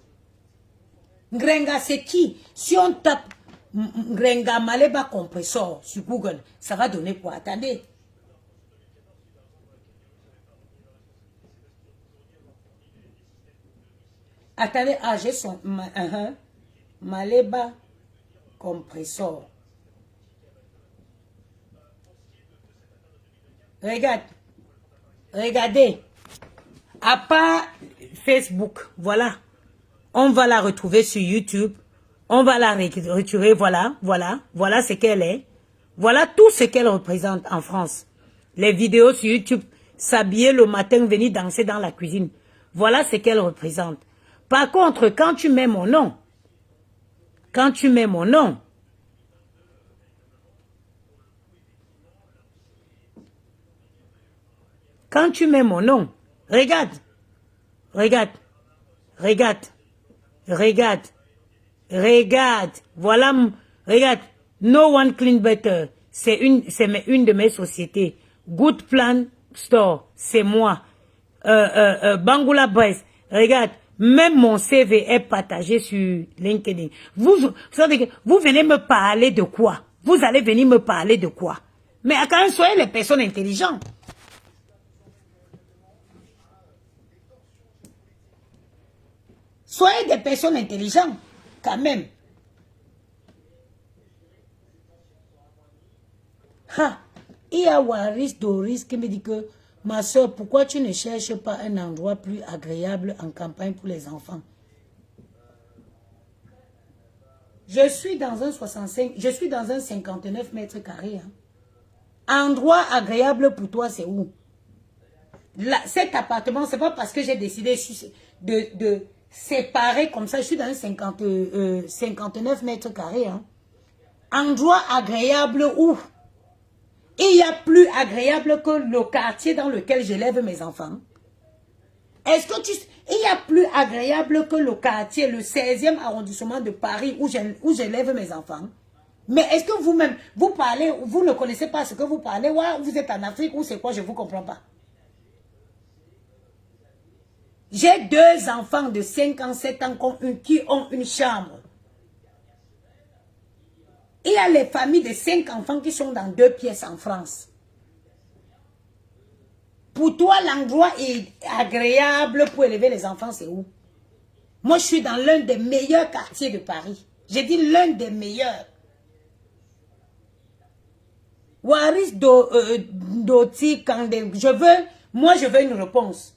Grenga, c'est qui? Si on tape Grenga Maleba compressor sur Google, ça va donner quoi? Attendez. Attendez, j'ai son Maleba compressor. Regardez. À part Facebook, voilà. On va la retrouver sur YouTube. On va la retrouver, voilà ce qu'elle est. Voilà tout ce qu'elle représente en France. Les vidéos sur YouTube, s'habiller le matin, venir danser dans la cuisine. Voilà ce qu'elle représente. Par contre, quand tu mets mon nom, regarde, voilà, regarde, No One Clean Better, c'est une de mes sociétés. Good Plan Store, c'est moi. Bangula Brest, regarde, même mon CV est partagé sur LinkedIn. Vous venez me parler de quoi? Vous allez venir me parler de quoi? Mais quand même, soyez les personnes intelligentes. Soyez des personnes intelligentes, quand même. Il y a Waris Doris qui me dit que ma soeur, pourquoi tu ne cherches pas un endroit plus agréable en campagne pour les enfants? Je suis dans un 59 mètres carrés. Endroit agréable pour toi, c'est où? Cet appartement, c'est pas parce que j'ai décidé de séparer comme ça. Je suis dans un 59 mètres carrés. Endroit agréable où? Il y a plus agréable que le quartier dans lequel j'élève mes enfants. Est-ce que il y a plus agréable que le quartier, le 16e arrondissement de Paris où j'élève mes enfants? Mais est-ce que vous-même, vous parlez, vous ne connaissez pas ce que vous parlez? Ouais, vous êtes en Afrique ou c'est quoi? Je ne vous comprends pas. J'ai 2 enfants de 5 ans, 7 ans qui ont une chambre. Il y a les familles de 5 enfants qui sont dans 2 pièces en France. Pour toi, l'endroit est agréable pour élever les enfants, c'est où? Moi, je suis dans l'un des meilleurs quartiers de Paris. J'ai dit l'un des meilleurs. Waris Doti Kandé, je veux une réponse.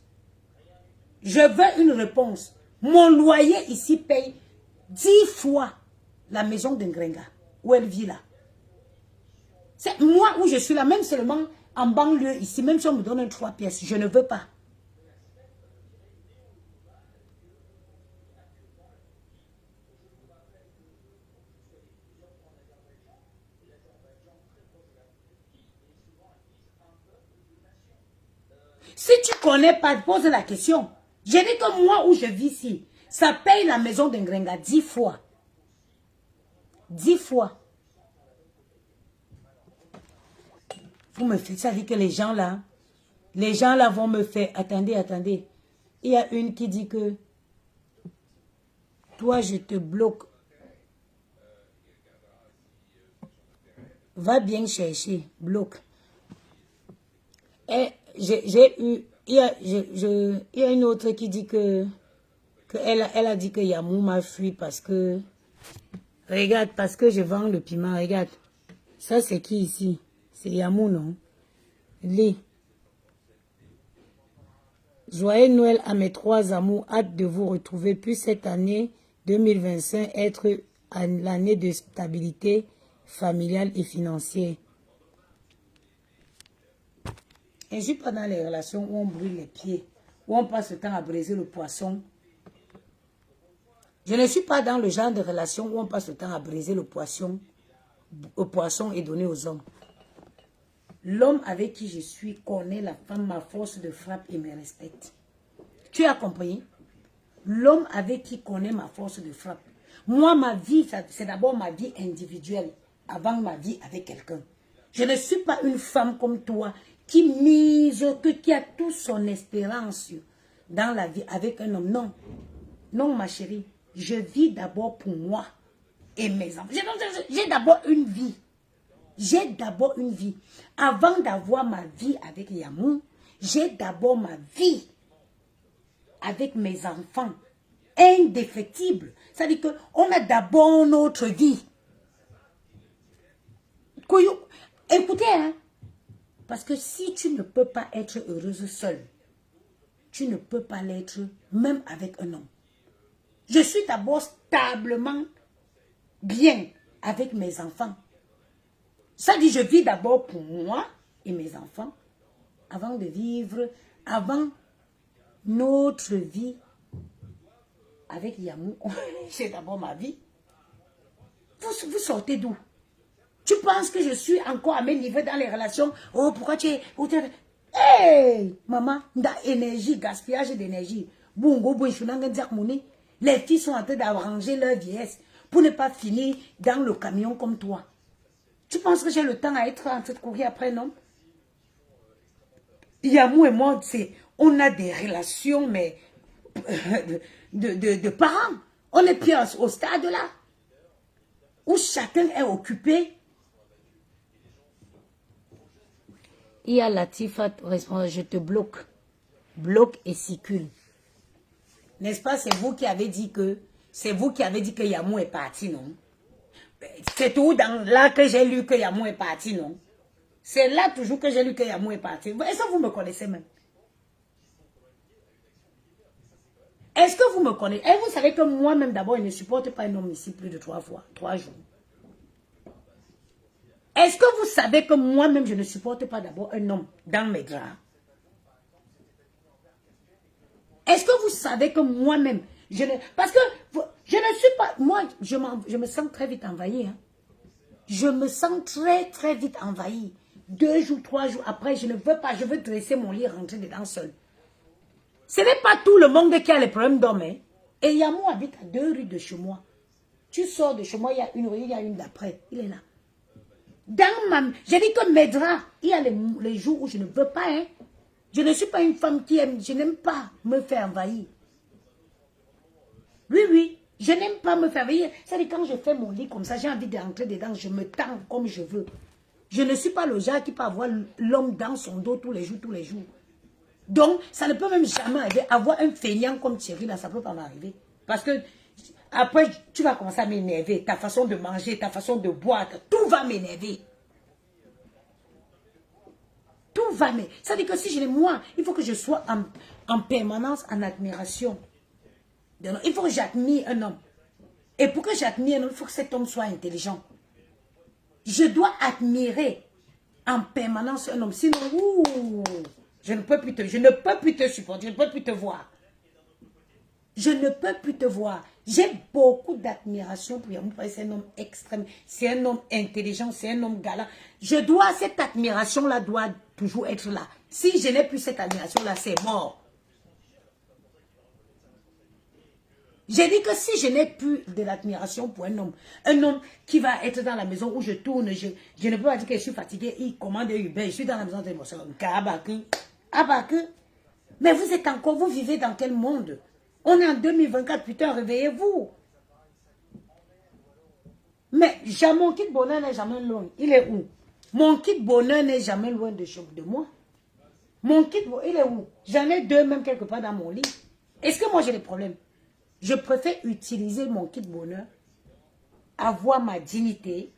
Je veux une réponse. Mon loyer ici paye 10 fois la maison d'Ingrenga, où elle vit là. C'est moi où je suis là, même seulement en banlieue ici, même si on me donne 3 pièces, je ne veux pas. Si tu ne connais pas, pose la question. Je dis que moi où je vis ici, ça paye la maison d'Ingrenga 10 fois. 10 fois. Vous me faites, ça veut dire que les gens là vont me faire, attendez, attendez. Il y a une qui dit que, toi je te bloque. Va bien chercher, bloque. Et j'ai eu, il y a une autre qui dit que elle a dit que Yamou m'a fui parce que, regarde, parce que je vends le piment, regarde. Ça c'est qui ici? C'est Yamou, non? Lee. Joyeux Noël à mes 3 amours, hâte de vous retrouver. Puis cette année 2025 être l'année de stabilité familiale et financière. Et je ne suis pas dans les relations où on brûle les pieds, où on passe le temps à briser le poisson. Je ne suis pas dans le genre de relation où on passe le temps à briser le poisson et donner aux hommes. L'homme avec qui je suis connaît la femme, ma force de frappe et me respecte. Tu as compris? L'homme avec qui connaît ma force de frappe. Moi, ma vie, c'est d'abord ma vie individuelle avant ma vie avec quelqu'un. Je ne suis pas une femme comme toi qui mise, qui a toute son espérance dans la vie avec un homme. Non, non ma chérie, je vis d'abord pour moi et mes enfants. J'ai d'abord une vie. J'ai d'abord une vie. Avant d'avoir ma vie avec Yamou, j'ai d'abord ma vie avec mes enfants. Indéfectible. C'est-à-dire qu'on a d'abord notre vie. Écoutez, hein, parce que si tu ne peux pas être heureuse seule, tu ne peux pas l'être même avec un homme. Je suis d'abord stablement bien avec mes enfants. Ça dit, je vis d'abord pour moi et mes enfants avant de vivre, avant notre vie avec Yamou. J'ai d'abord ma vie. Vous sortez d'où? Tu penses que je suis encore à mes niveaux dans les relations? Oh, pourquoi tu es... Hey, maman, énergie, gaspillage d'énergie. Les filles sont en train d'arranger leur vieillesse pour ne pas finir dans le camion comme toi. Tu penses que j'ai le temps à être en train de courir après, non? Yamou et moi, on a des relations, mais de parents. On est plus au stade là, où chacun est occupé. Il y a Latifa, je te bloque. Bloque et circule. N'est-ce pas, c'est vous qui avez dit que, Yamou est parti, non? C'est tout là que j'ai lu que Yamou est parti, non? C'est là toujours que j'ai lu que Yamou est parti. Est-ce que vous me connaissez même? Est-ce que vous me connaissez? Et vous savez que moi-même, d'abord, je ne supporte pas un homme ici plus de 3 jours. Est-ce que vous savez que moi-même, je ne supporte pas d'abord un homme dans mes draps? Est-ce que vous savez que moi-même, parce que je ne suis pas... Moi, je me sens très vite envahie. Hein. Je me sens très, très vite envahie. 2 jours, 3 jours après, je ne veux pas. Je veux dresser mon lit et rentrer dedans seul. Ce n'est pas tout le monde qui a les problèmes d'homme. Hein. Et Yamou habite à 2 rues de chez moi. Tu sors de chez moi, il y a une rue, il y a une d'après. Il est là. J'ai dit que mes draps, il y a les jours où je ne veux pas. Hein. Je ne suis pas une femme qui aime, je n'aime pas me faire envahir. Oui, oui, je n'aime pas me faire envahir. C'est-à-dire quand je fais mon lit comme ça, j'ai envie d'entrer dedans, je me tends comme je veux. Je ne suis pas le genre qui peut avoir l'homme dans son dos tous les jours. Donc, ça ne peut même jamais arriver. Avoir un feignant comme Thierry, là, ça ne peut pas m'arriver. Parce que, après, tu vas commencer à m'énerver. Ta façon de manger, ta façon de boire, tout va m'énerver. Tout va m'énerver. Ça veut dire que si je l'ai moi, il faut que je sois en permanence en admiration. Il faut que j'admire un homme. Et pour que j'admire un homme, il faut que cet homme soit intelligent. Je dois admirer en permanence un homme. Sinon, je ne peux plus te supporter, je ne peux plus te voir. Je ne peux plus te voir. J'ai beaucoup d'admiration pour Yamour. C'est un homme extrême, c'est un homme intelligent, c'est un homme galant. Cette admiration-là doit toujours être là. Si je n'ai plus cette admiration-là, c'est mort. J'ai dit que si je n'ai plus de l'admiration pour un homme qui va être dans la maison où je tourne, je ne peux pas dire que je suis fatigué, il commande un Uber, je suis dans la maison de l'émotion. Mais vous êtes encore, vous vivez dans quel monde? On est en 2024, putain, réveillez-vous. Mais mon kit bonheur n'est jamais loin. Il est où? Mon kit bonheur n'est jamais loin de moi. Mon kit bonheur, il est où? J'en ai deux même quelque part dans mon lit. Est-ce que moi j'ai des problèmes? Je préfère utiliser mon kit bonheur, avoir ma dignité,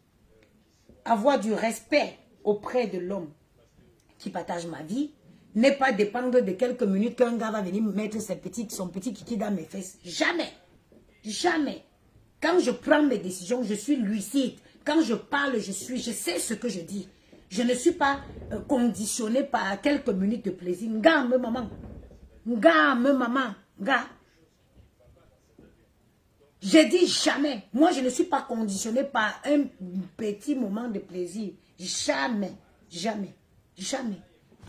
avoir du respect auprès de l'homme qui partage ma vie, ne pas dépendre de quelques minutes qu'un gars va venir mettre son petit kiki dans mes fesses. Jamais. Jamais. Quand je prends mes décisions, je suis lucide. Quand je parle, je sais ce que je dis. Je ne suis pas conditionné par quelques minutes de plaisir. Nga, me maman. Nga, me maman. Nga. Je dis jamais. Moi, je ne suis pas conditionné par un petit moment de plaisir. Jamais. Jamais. Jamais.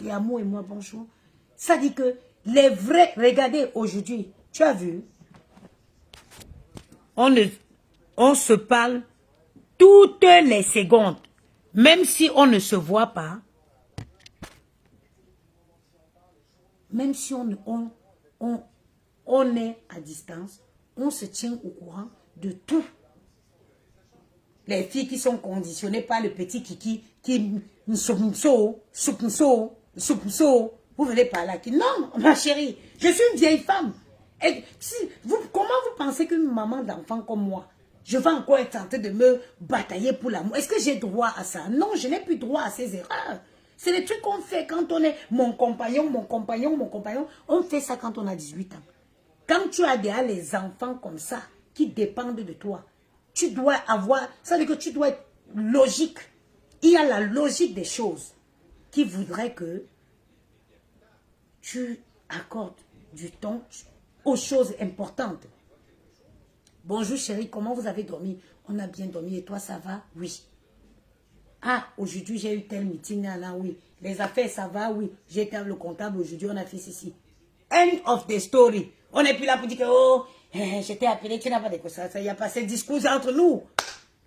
Et amour et moi, bonjour. Ça dit que les vrais... Regardez, aujourd'hui, tu as vu, on se parle toutes les secondes. Même si on ne se voit pas. Même si on est à distance. On se tient au courant de tout. Les filles qui sont conditionnées par le petit kiki, qui vous venez par là. Non, ma chérie, je suis une vieille femme. Et comment vous pensez qu'une maman d'enfant comme moi, je vais encore être tentée de me batailler pour l'amour? Est-ce que j'ai droit à ça? Non, je n'ai plus droit à ces erreurs. C'est des trucs qu'on fait quand on est mon compagnon. On fait ça quand on a 18 ans. Quand tu as déjà les enfants comme ça, qui dépendent de toi, tu dois avoir, ça veut dire que tu dois être logique. Il y a la logique des choses qui voudrait que tu accordes du temps aux choses importantes. Bonjour chérie, comment vous avez dormi? On a bien dormi et toi ça va? Oui. Ah, aujourd'hui j'ai eu tel meeting là, oui. Les affaires ça va? Oui. J'ai été le comptable aujourd'hui, on a fait ceci. End of the story. On n'est plus là pour dire que, oh, je t'ai appelé, tu n'as pas de ça. Il n'y a pas ce discours entre nous.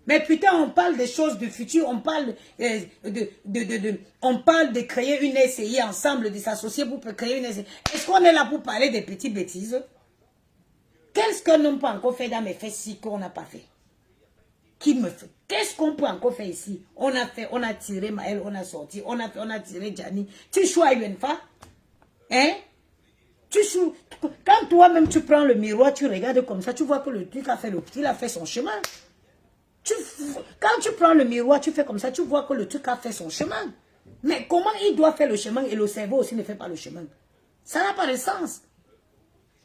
Mais putain, on parle des choses du futur, on parle de créer une SCI ensemble, de s'associer pour créer une SCI. Est-ce qu'on est là pour parler des petites bêtises? Qu'est-ce qu'on n'a pas encore fait dans mes fesses ici qu'on n'a pas fait? Qui me fait? Qu'est-ce qu'on peut encore faire ici? On a tiré Maël, on a sorti, on a tiré Gianni. Tu choisis une femme? Hein? Quand toi-même tu prends le miroir, tu regardes comme ça, tu vois que le truc a fait son chemin. Quand tu prends le miroir, tu fais comme ça, tu vois que le truc a fait son chemin. Mais comment il doit faire le chemin et le cerveau aussi ne fait pas le chemin? Ça n'a pas de sens.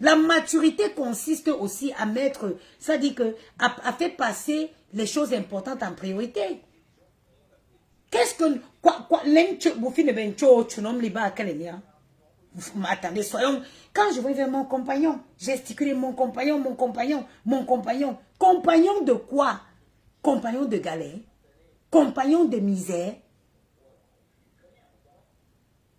La maturité consiste aussi à mettre, ça dit que, à faire passer les choses importantes en priorité. Qu'est-ce que, attendez, soyons... Quand je vais vers mon compagnon, gesticuler mon compagnon. Compagnon de quoi? Compagnon de galère? Compagnon de misère?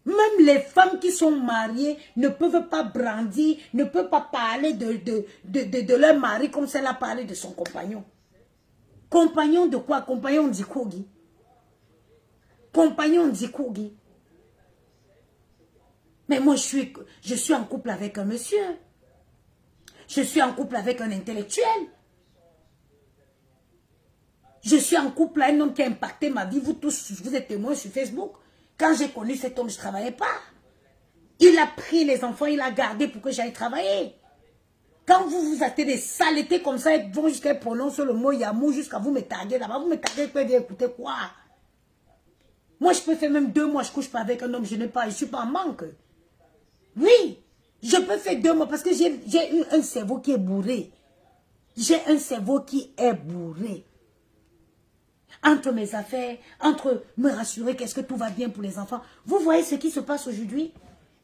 Même les femmes qui sont mariées ne peuvent pas brandir, ne peuvent pas parler de leur mari comme si elle a parlé de son compagnon. Compagnon de quoi? Compagnon d'Ikogi. Compagnon d'Ikogi. Mais moi, je suis en couple avec un monsieur. Je suis en couple avec un intellectuel. Je suis en couple avec un homme qui a impacté ma vie. Vous tous, vous êtes témoins sur Facebook. Quand j'ai connu cet homme, je ne travaillais pas. Il a pris les enfants, il a gardé pour que j'aille travailler. Quand vous vous êtes des saletés comme ça, ils vont jusqu'à prononcer le mot Yamou, jusqu'à vous me taguer là-bas. Vous me taguez, vous pouvez dire, écoutez quoi? Moi, je peux faire même 2 mois, je ne couche pas avec un homme, je ne suis pas en manque. Oui, Je peux faire 2 mois parce que j'ai un cerveau qui est bourré. J'ai un cerveau qui est bourré. Entre mes affaires, entre me rassurer qu'est-ce que tout va bien pour les enfants. Vous voyez ce qui se passe aujourd'hui?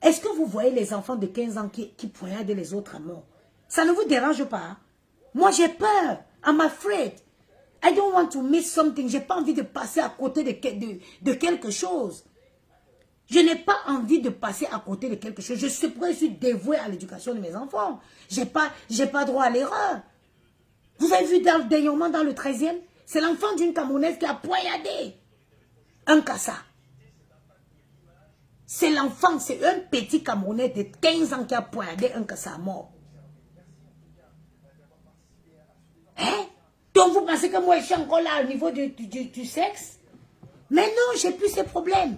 Est-ce que vous voyez les enfants de 15 ans qui poignardent les autres à mort? Ça ne vous dérange pas? Hein? Moi, j'ai peur. I'm afraid. I don't want to miss something. Je n'ai pas envie de passer à côté de quelque chose. Je n'ai pas envie de passer à côté de quelque chose. Je suis dévouée à l'éducation de mes enfants. Je n'ai pas droit à l'erreur. Vous avez vu dans le dénouement dans le 13e? C'est l'enfant d'une Camerounaise qui a poignardé un Kassa. C'est l'enfant, c'est un petit Camerounais de 15 ans qui a poignardé un Kassa à mort. Hein? Donc vous pensez que moi je suis encore là au niveau du sexe? Mais non, j'ai plus ces problèmes.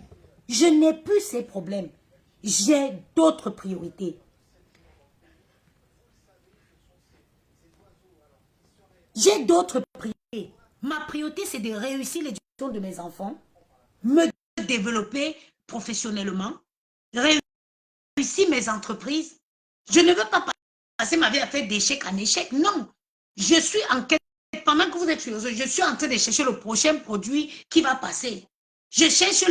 Je n'ai plus ces problèmes. J'ai d'autres priorités. J'ai d'autres priorités. Ma priorité, c'est de réussir l'éducation de mes enfants, me développer professionnellement, réussir mes entreprises. Je ne veux pas passer ma vie à faire d'échec en échec. Non. Je suis en quête. Pendant que vous êtes furieuse, je suis en train de chercher le prochain produit qui va passer. Je cherche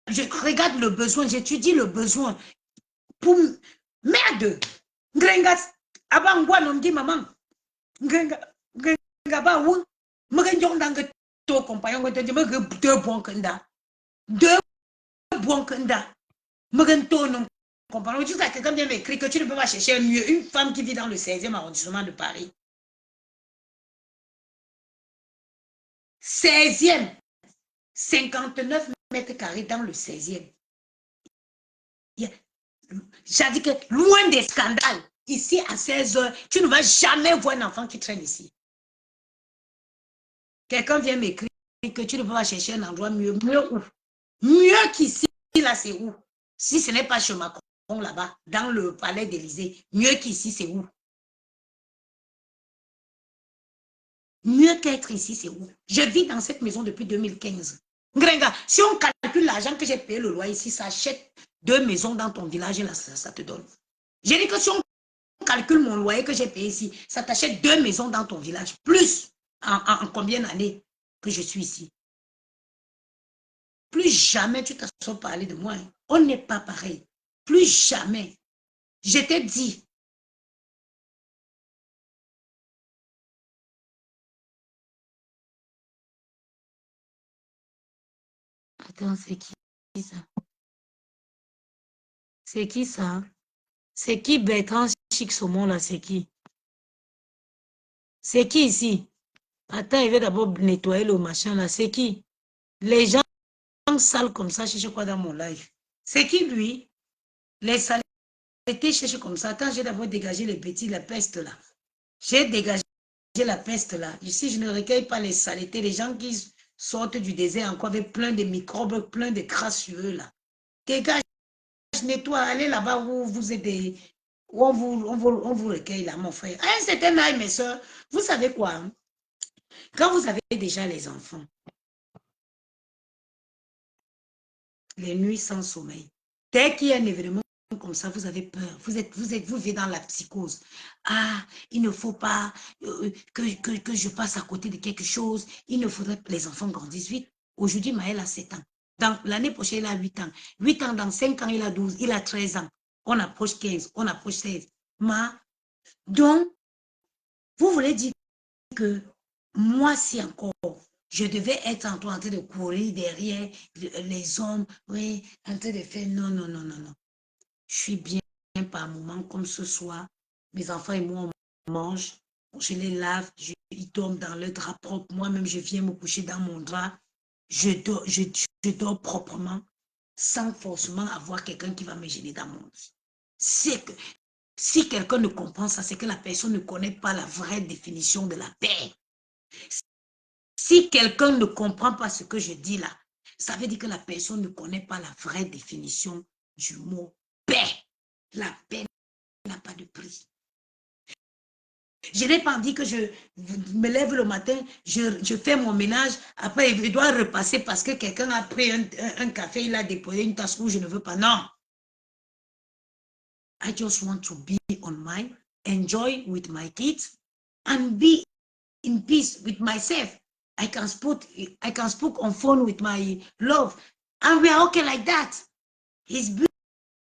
je regarde le besoin, j'étudie le besoin. Pour merde. Gringas. Avant, on me dit maman. Gringas. Ba où? Me gagnons dans le taux compagnon. Me deux bons kenda. Deux bons kenda. Me gagnons compagnon. Jusqu'à quelqu'un vient m'écrire que tu ne peux pas chercher mieux une femme qui vit dans le 16e arrondissement de Paris. 16e. 59 mètres carrés dans le 16e. J'ai dit que loin des scandales, ici à 16 heures, tu ne vas jamais voir un enfant qui traîne ici. Quelqu'un vient m'écrire que tu ne peux pas chercher un endroit mieux. Mieux où? Mieux qu'ici, là, c'est où? Si ce n'est pas chez Macron, là-bas, dans le palais d'Élysée, mieux qu'ici, c'est où? Mieux qu'être ici, c'est où? Je vis dans cette maison depuis 2015. Gringa, si on calcule l'argent que j'ai payé le loyer ici, ça achète 2 maisons dans ton village, là, ça te donne. J'ai dit que si on calcule mon loyer que j'ai payé ici, ça t'achète 2 maisons dans ton village. Plus en combien d'années que je suis ici? Plus jamais tu t'assois parler de moi. Hein. On n'est pas pareil. Plus jamais. Je t'ai dit. Attends, c'est qui ça? C'est qui ça? C'est qui Bertrand Chic Saumon là? C'est qui? C'est qui ici? Attends, il va d'abord nettoyer le machin là. C'est qui? Les gens sales comme ça, je sais quoi dans mon live. C'est qui lui? Les saletés cherchent comme ça. Attends, j'ai d'abord dégagé les petits, la peste là. J'ai dégagé la peste là. Ici, je ne recueille pas les saletés. Les gens qui sortent du désert encore avec plein de microbes, plein de crasseux là. Dégage, nettoie, allez là-bas où vous êtes des... Où on vous recueille là, mon frère. À un certain âge, mes soeurs, vous savez quoi? Hein? Quand vous avez déjà les enfants, les nuits sans sommeil, dès qu'il y a un événement comme ça, vous avez peur. Vous vivez dans la psychose. Ah, il ne faut pas que je passe à côté de quelque chose. Il ne faudrait que les enfants grandissent vite. Aujourd'hui, Maël a 7 ans. L'année prochaine, il a 8 ans. 8 ans, dans 5 ans, il a 12. Il a 13 ans. On approche 15, on approche 16. Donc, vous voulez dire que moi, si encore, je devais être en train de courir derrière les hommes, oui, en train de faire non, non, non, non, non. Je suis bien par moment comme ce soir. Mes enfants et moi, on mange, je les lave, ils dorment dans le drap propre. Moi-même, je viens me coucher dans mon drap. Je dors proprement sans forcément avoir quelqu'un qui va me gêner dans mon lit. C'est que si quelqu'un ne comprend ça, c'est que la personne ne connaît pas la vraie définition de la paix. Si quelqu'un ne comprend pas ce que je dis là, ça veut dire que la personne ne connaît pas la vraie définition du mot paix. La paix n'a pas de prix. Je n'ai pas dit que je me lève le matin, je fais mon ménage, après je dois repasser parce que quelqu'un a pris un café, il a déposé une tasse rouge, je ne veux pas. Non. I just want to be on my, enjoy with my kids and be in peace with myself. I can speak on phone with my love and we are okay like that. He's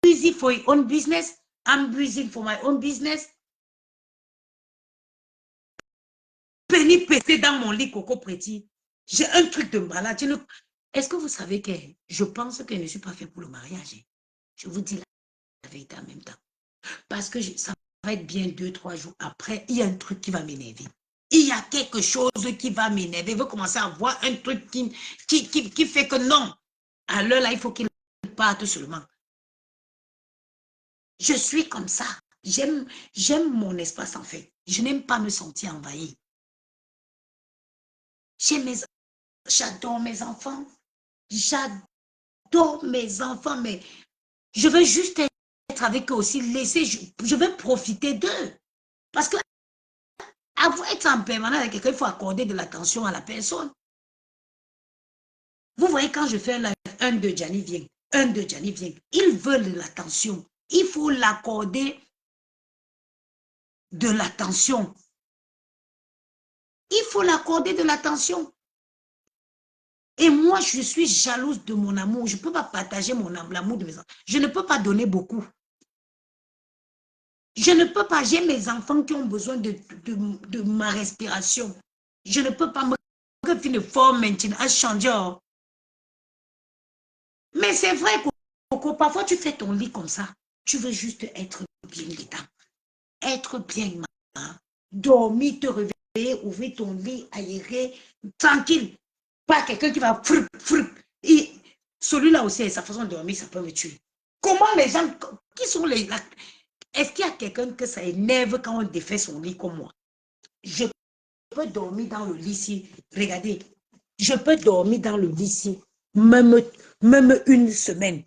busy for his own business. I'm busy for my own business. Penny pété dans mon lit, Coco Pretty. J'ai un truc de malade. Est-ce que vous savez que je pense que je ne suis pas fait pour le mariage? Je vous dis la vérité en même temps. Parce que ça va être bien 2-3 jours après, il y a un truc qui va m'énerver. Il y a quelque chose qui va m'énerver. Il va commencer à voir un truc qui fait que non. À l'heure là, il faut qu'il parte seulement. Je suis comme ça. J'aime mon espace en fait. Je n'aime pas me sentir envahi. J'adore mes enfants. J'adore mes enfants, mais je veux juste être avec eux aussi, laisser, je veux profiter d'eux. Parce que être en permanence avec quelqu'un, il faut accorder de l'attention à la personne. Vous voyez, quand je fais un live, un de Gianni vient, un de Gianni vient. Ils veulent de l'attention. Il faut l'accorder de l'attention. Il faut l'accorder de l'attention. Et moi, je suis jalouse de mon amour. Je ne peux pas partager l'amour de mes enfants. Je ne peux pas donner beaucoup. Je ne peux pas, j'ai mes enfants qui ont besoin de ma respiration. Je ne peux pas me faire une forme maintenant à changer. Mais c'est vrai, Coco, parfois tu fais ton lit comme ça. Tu veux juste être bien dedans. Être bien, maman. Dormir, te réveiller, ouvrir ton lit, aérer, tranquille. Pas quelqu'un qui va celui-là aussi, sa façon de dormir, ça peut me tuer. Comment les gens, qui sont les... Est-ce qu'il y a quelqu'un que ça énerve quand on défait son lit comme moi? Je peux dormir dans le lit ici. Regardez, je peux dormir dans le lit ici, même une semaine.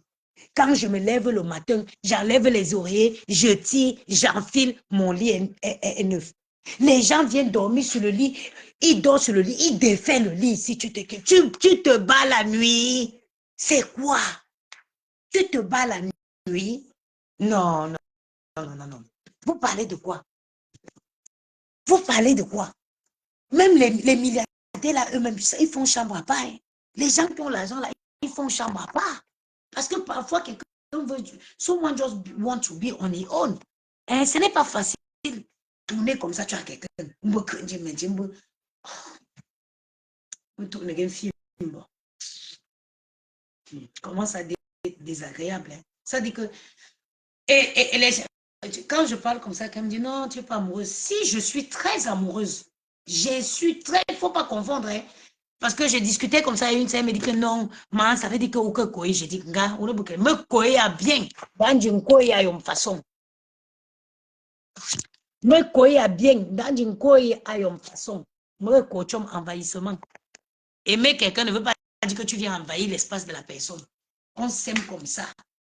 Quand je me lève le matin, j'enlève les oreillers, je tire, j'enfile, mon lit est neuf. Les gens viennent dormir sur le lit, ils dorment sur le lit, ils défait le lit ici. Tu te bats la nuit. C'est quoi? Tu te bats la nuit? Non, non, non, non, non. Vous parlez de quoi? Vous parlez de quoi? Même les milliardaires, là, eux-mêmes, ils font chambre à part. Hein. Les gens qui ont l'argent, là, ils font chambre à part. Parce que parfois, quelqu'un veut... Someone just want to be on his own. Et ce n'est pas facile. Tourner comme ça, tu as quelqu'un. Comment ça désagréable. Hein? Ça dit que... Et quand je parle comme ça, quelqu'un me dit, non, tu n'es pas amoureuse. Si, je suis très amoureuse. Je suis très... Il ne faut pas confondre. Hein? Parce que j'ai discuté comme ça, et une sœur me dit que non, man, ça veut dire que aucun koé. J'ai dit, gars, on me koé a bien. Dans une koé a une façon. Me koé a bien. Dans une koé a une façon. Me kochom envahissement. Aimer quelqu'un ne veut pas dire que tu viens envahir l'espace de la personne. On s'aime comme ça.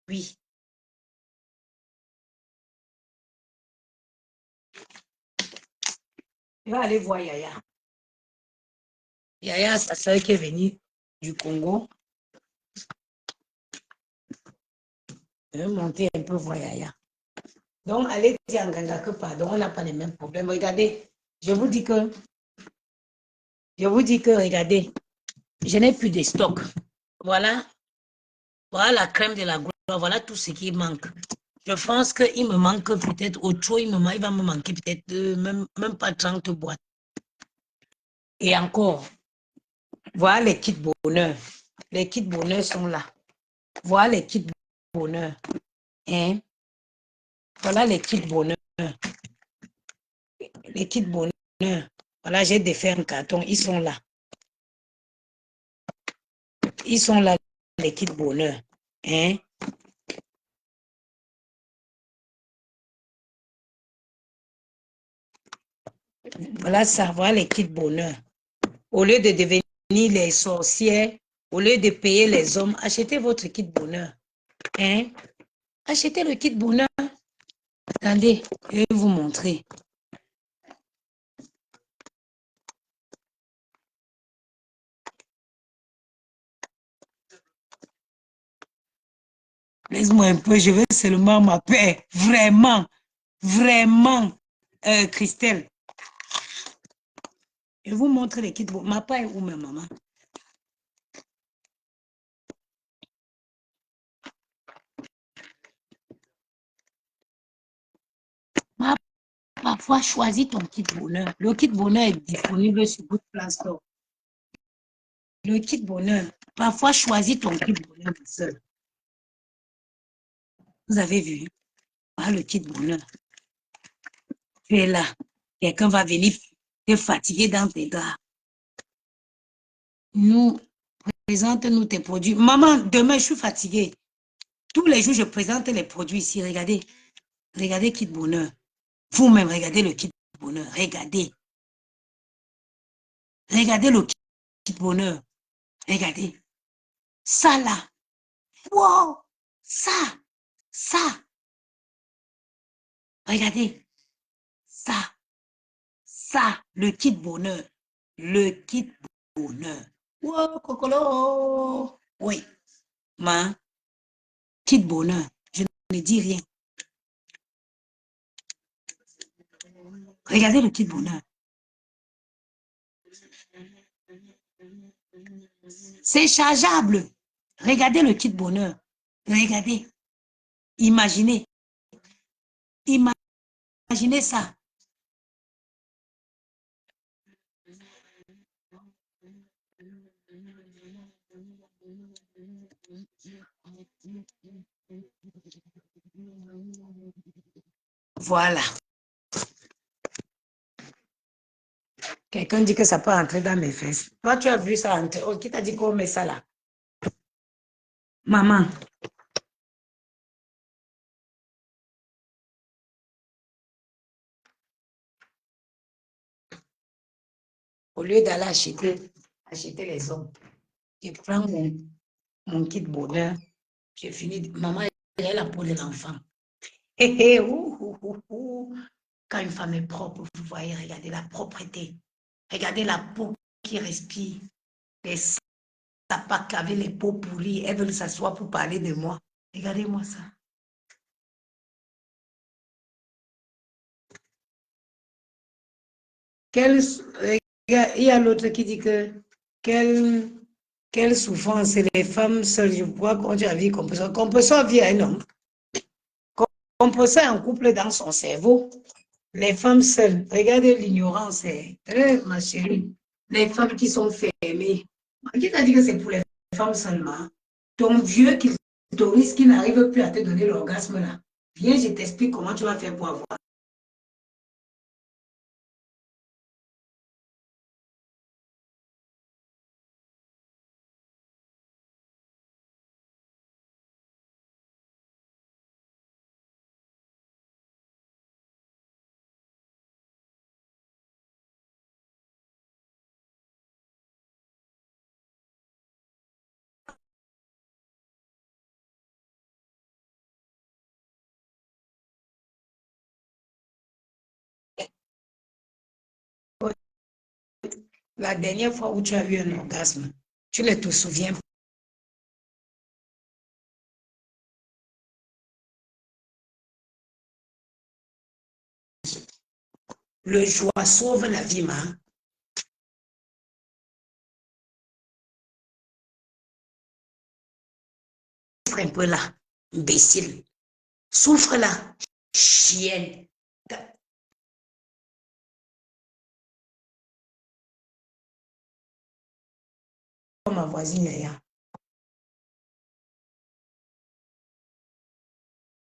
Oui. Je vais aller voir Yaya. Yaya, sa soeur qui est venue du Congo. Je vais monter un peu voir Yaya. Donc, allez dire en Ganga que pardon, on n'a pas les mêmes problèmes. Regardez, regardez, je n'ai plus de stock. Voilà, voilà la crème de la gloire, voilà tout ce qui manque. Je pense qu'il me manque peut-être autre chose, il va me manquer peut-être même pas 30 boîtes. Et encore, voilà les kits bonheur. Les kits bonheur sont là. Voilà les kits bonheur. Hein? Voilà les kits bonheur. Les kits bonheur. Voilà, j'ai défait un carton, ils sont là. Ils sont là, les kits bonheur. Hein? Voilà ça, voilà les kits bonheur. Au lieu de devenir les sorcières, au lieu de payer les hommes, achetez votre kit bonheur. Hein? Achetez le kit bonheur. Attendez, je vais vous montrer. Laisse-moi un peu, je veux seulement ma paix. Vraiment, vraiment, Christelle. Je vous montre les kits. Ma paix est où, ma maman? Parfois, choisis ton kit bonheur. Le kit bonheur est disponible sur Good Play Store. Le kit bonheur. Parfois, choisis ton kit bonheur seul. Vous avez vu? Ah, le kit bonheur. Tu es là. Quelqu'un va venir te fatiguer dans tes draps. Nous, présente-nous tes produits. Maman, demain, je suis fatiguée. Tous les jours, je présente les produits ici. Regardez. Regardez Kit Bonheur. Vous-même, regardez le Kit Bonheur. Regardez. Regardez le Kit Bonheur. Regardez. Ça là. Wow. Ça. Ça. Regardez. Ça. Ça. Le Kit Bonheur. Le Kit Bonheur. Wow, cocolo. Oui. Ma. Kit Bonheur. Je ne dis rien. Regardez le Kit Bonheur. C'est chargeable. Regardez le Kit Bonheur. Regardez. Imaginez. Imaginez ça. Voilà. Quelqu'un dit que ça peut entrer dans mes fesses. Toi, tu as vu ça entrer. Oh, qui t'a dit qu'on met ça là? Maman. Au lieu d'aller acheter les hommes, je prends mon kit bonheur. J'ai fini. Maman, elle est la peau de l'enfant. Hé, hé, Quand une femme est propre, vous voyez, regardez la propreté. Regardez la peau qui respire. Les sapacs avec les peaux pourries. Elles veulent s'asseoir pour parler de moi. Regardez-moi ça. Il y a l'autre qui dit que quelle, quelle souffrance, les femmes seules, je crois qu'on a vu qu'on peut vit un homme, qu'on peut un couple dans son cerveau. Les femmes seules, regardez l'ignorance, ma chérie. Les femmes qui sont fermées. Qui t'a dit que c'est pour les femmes seulement? Ton vieux clitoris qui n'arrive plus à te donner l'orgasme là. Viens, je t'explique comment tu vas faire pour avoir. La dernière fois où tu as eu un orgasme, tu ne te souviens pas. Le joie sauve la vie, ma. Souffre un peu là, imbécile. Souffre là, chienne. Ma voisine,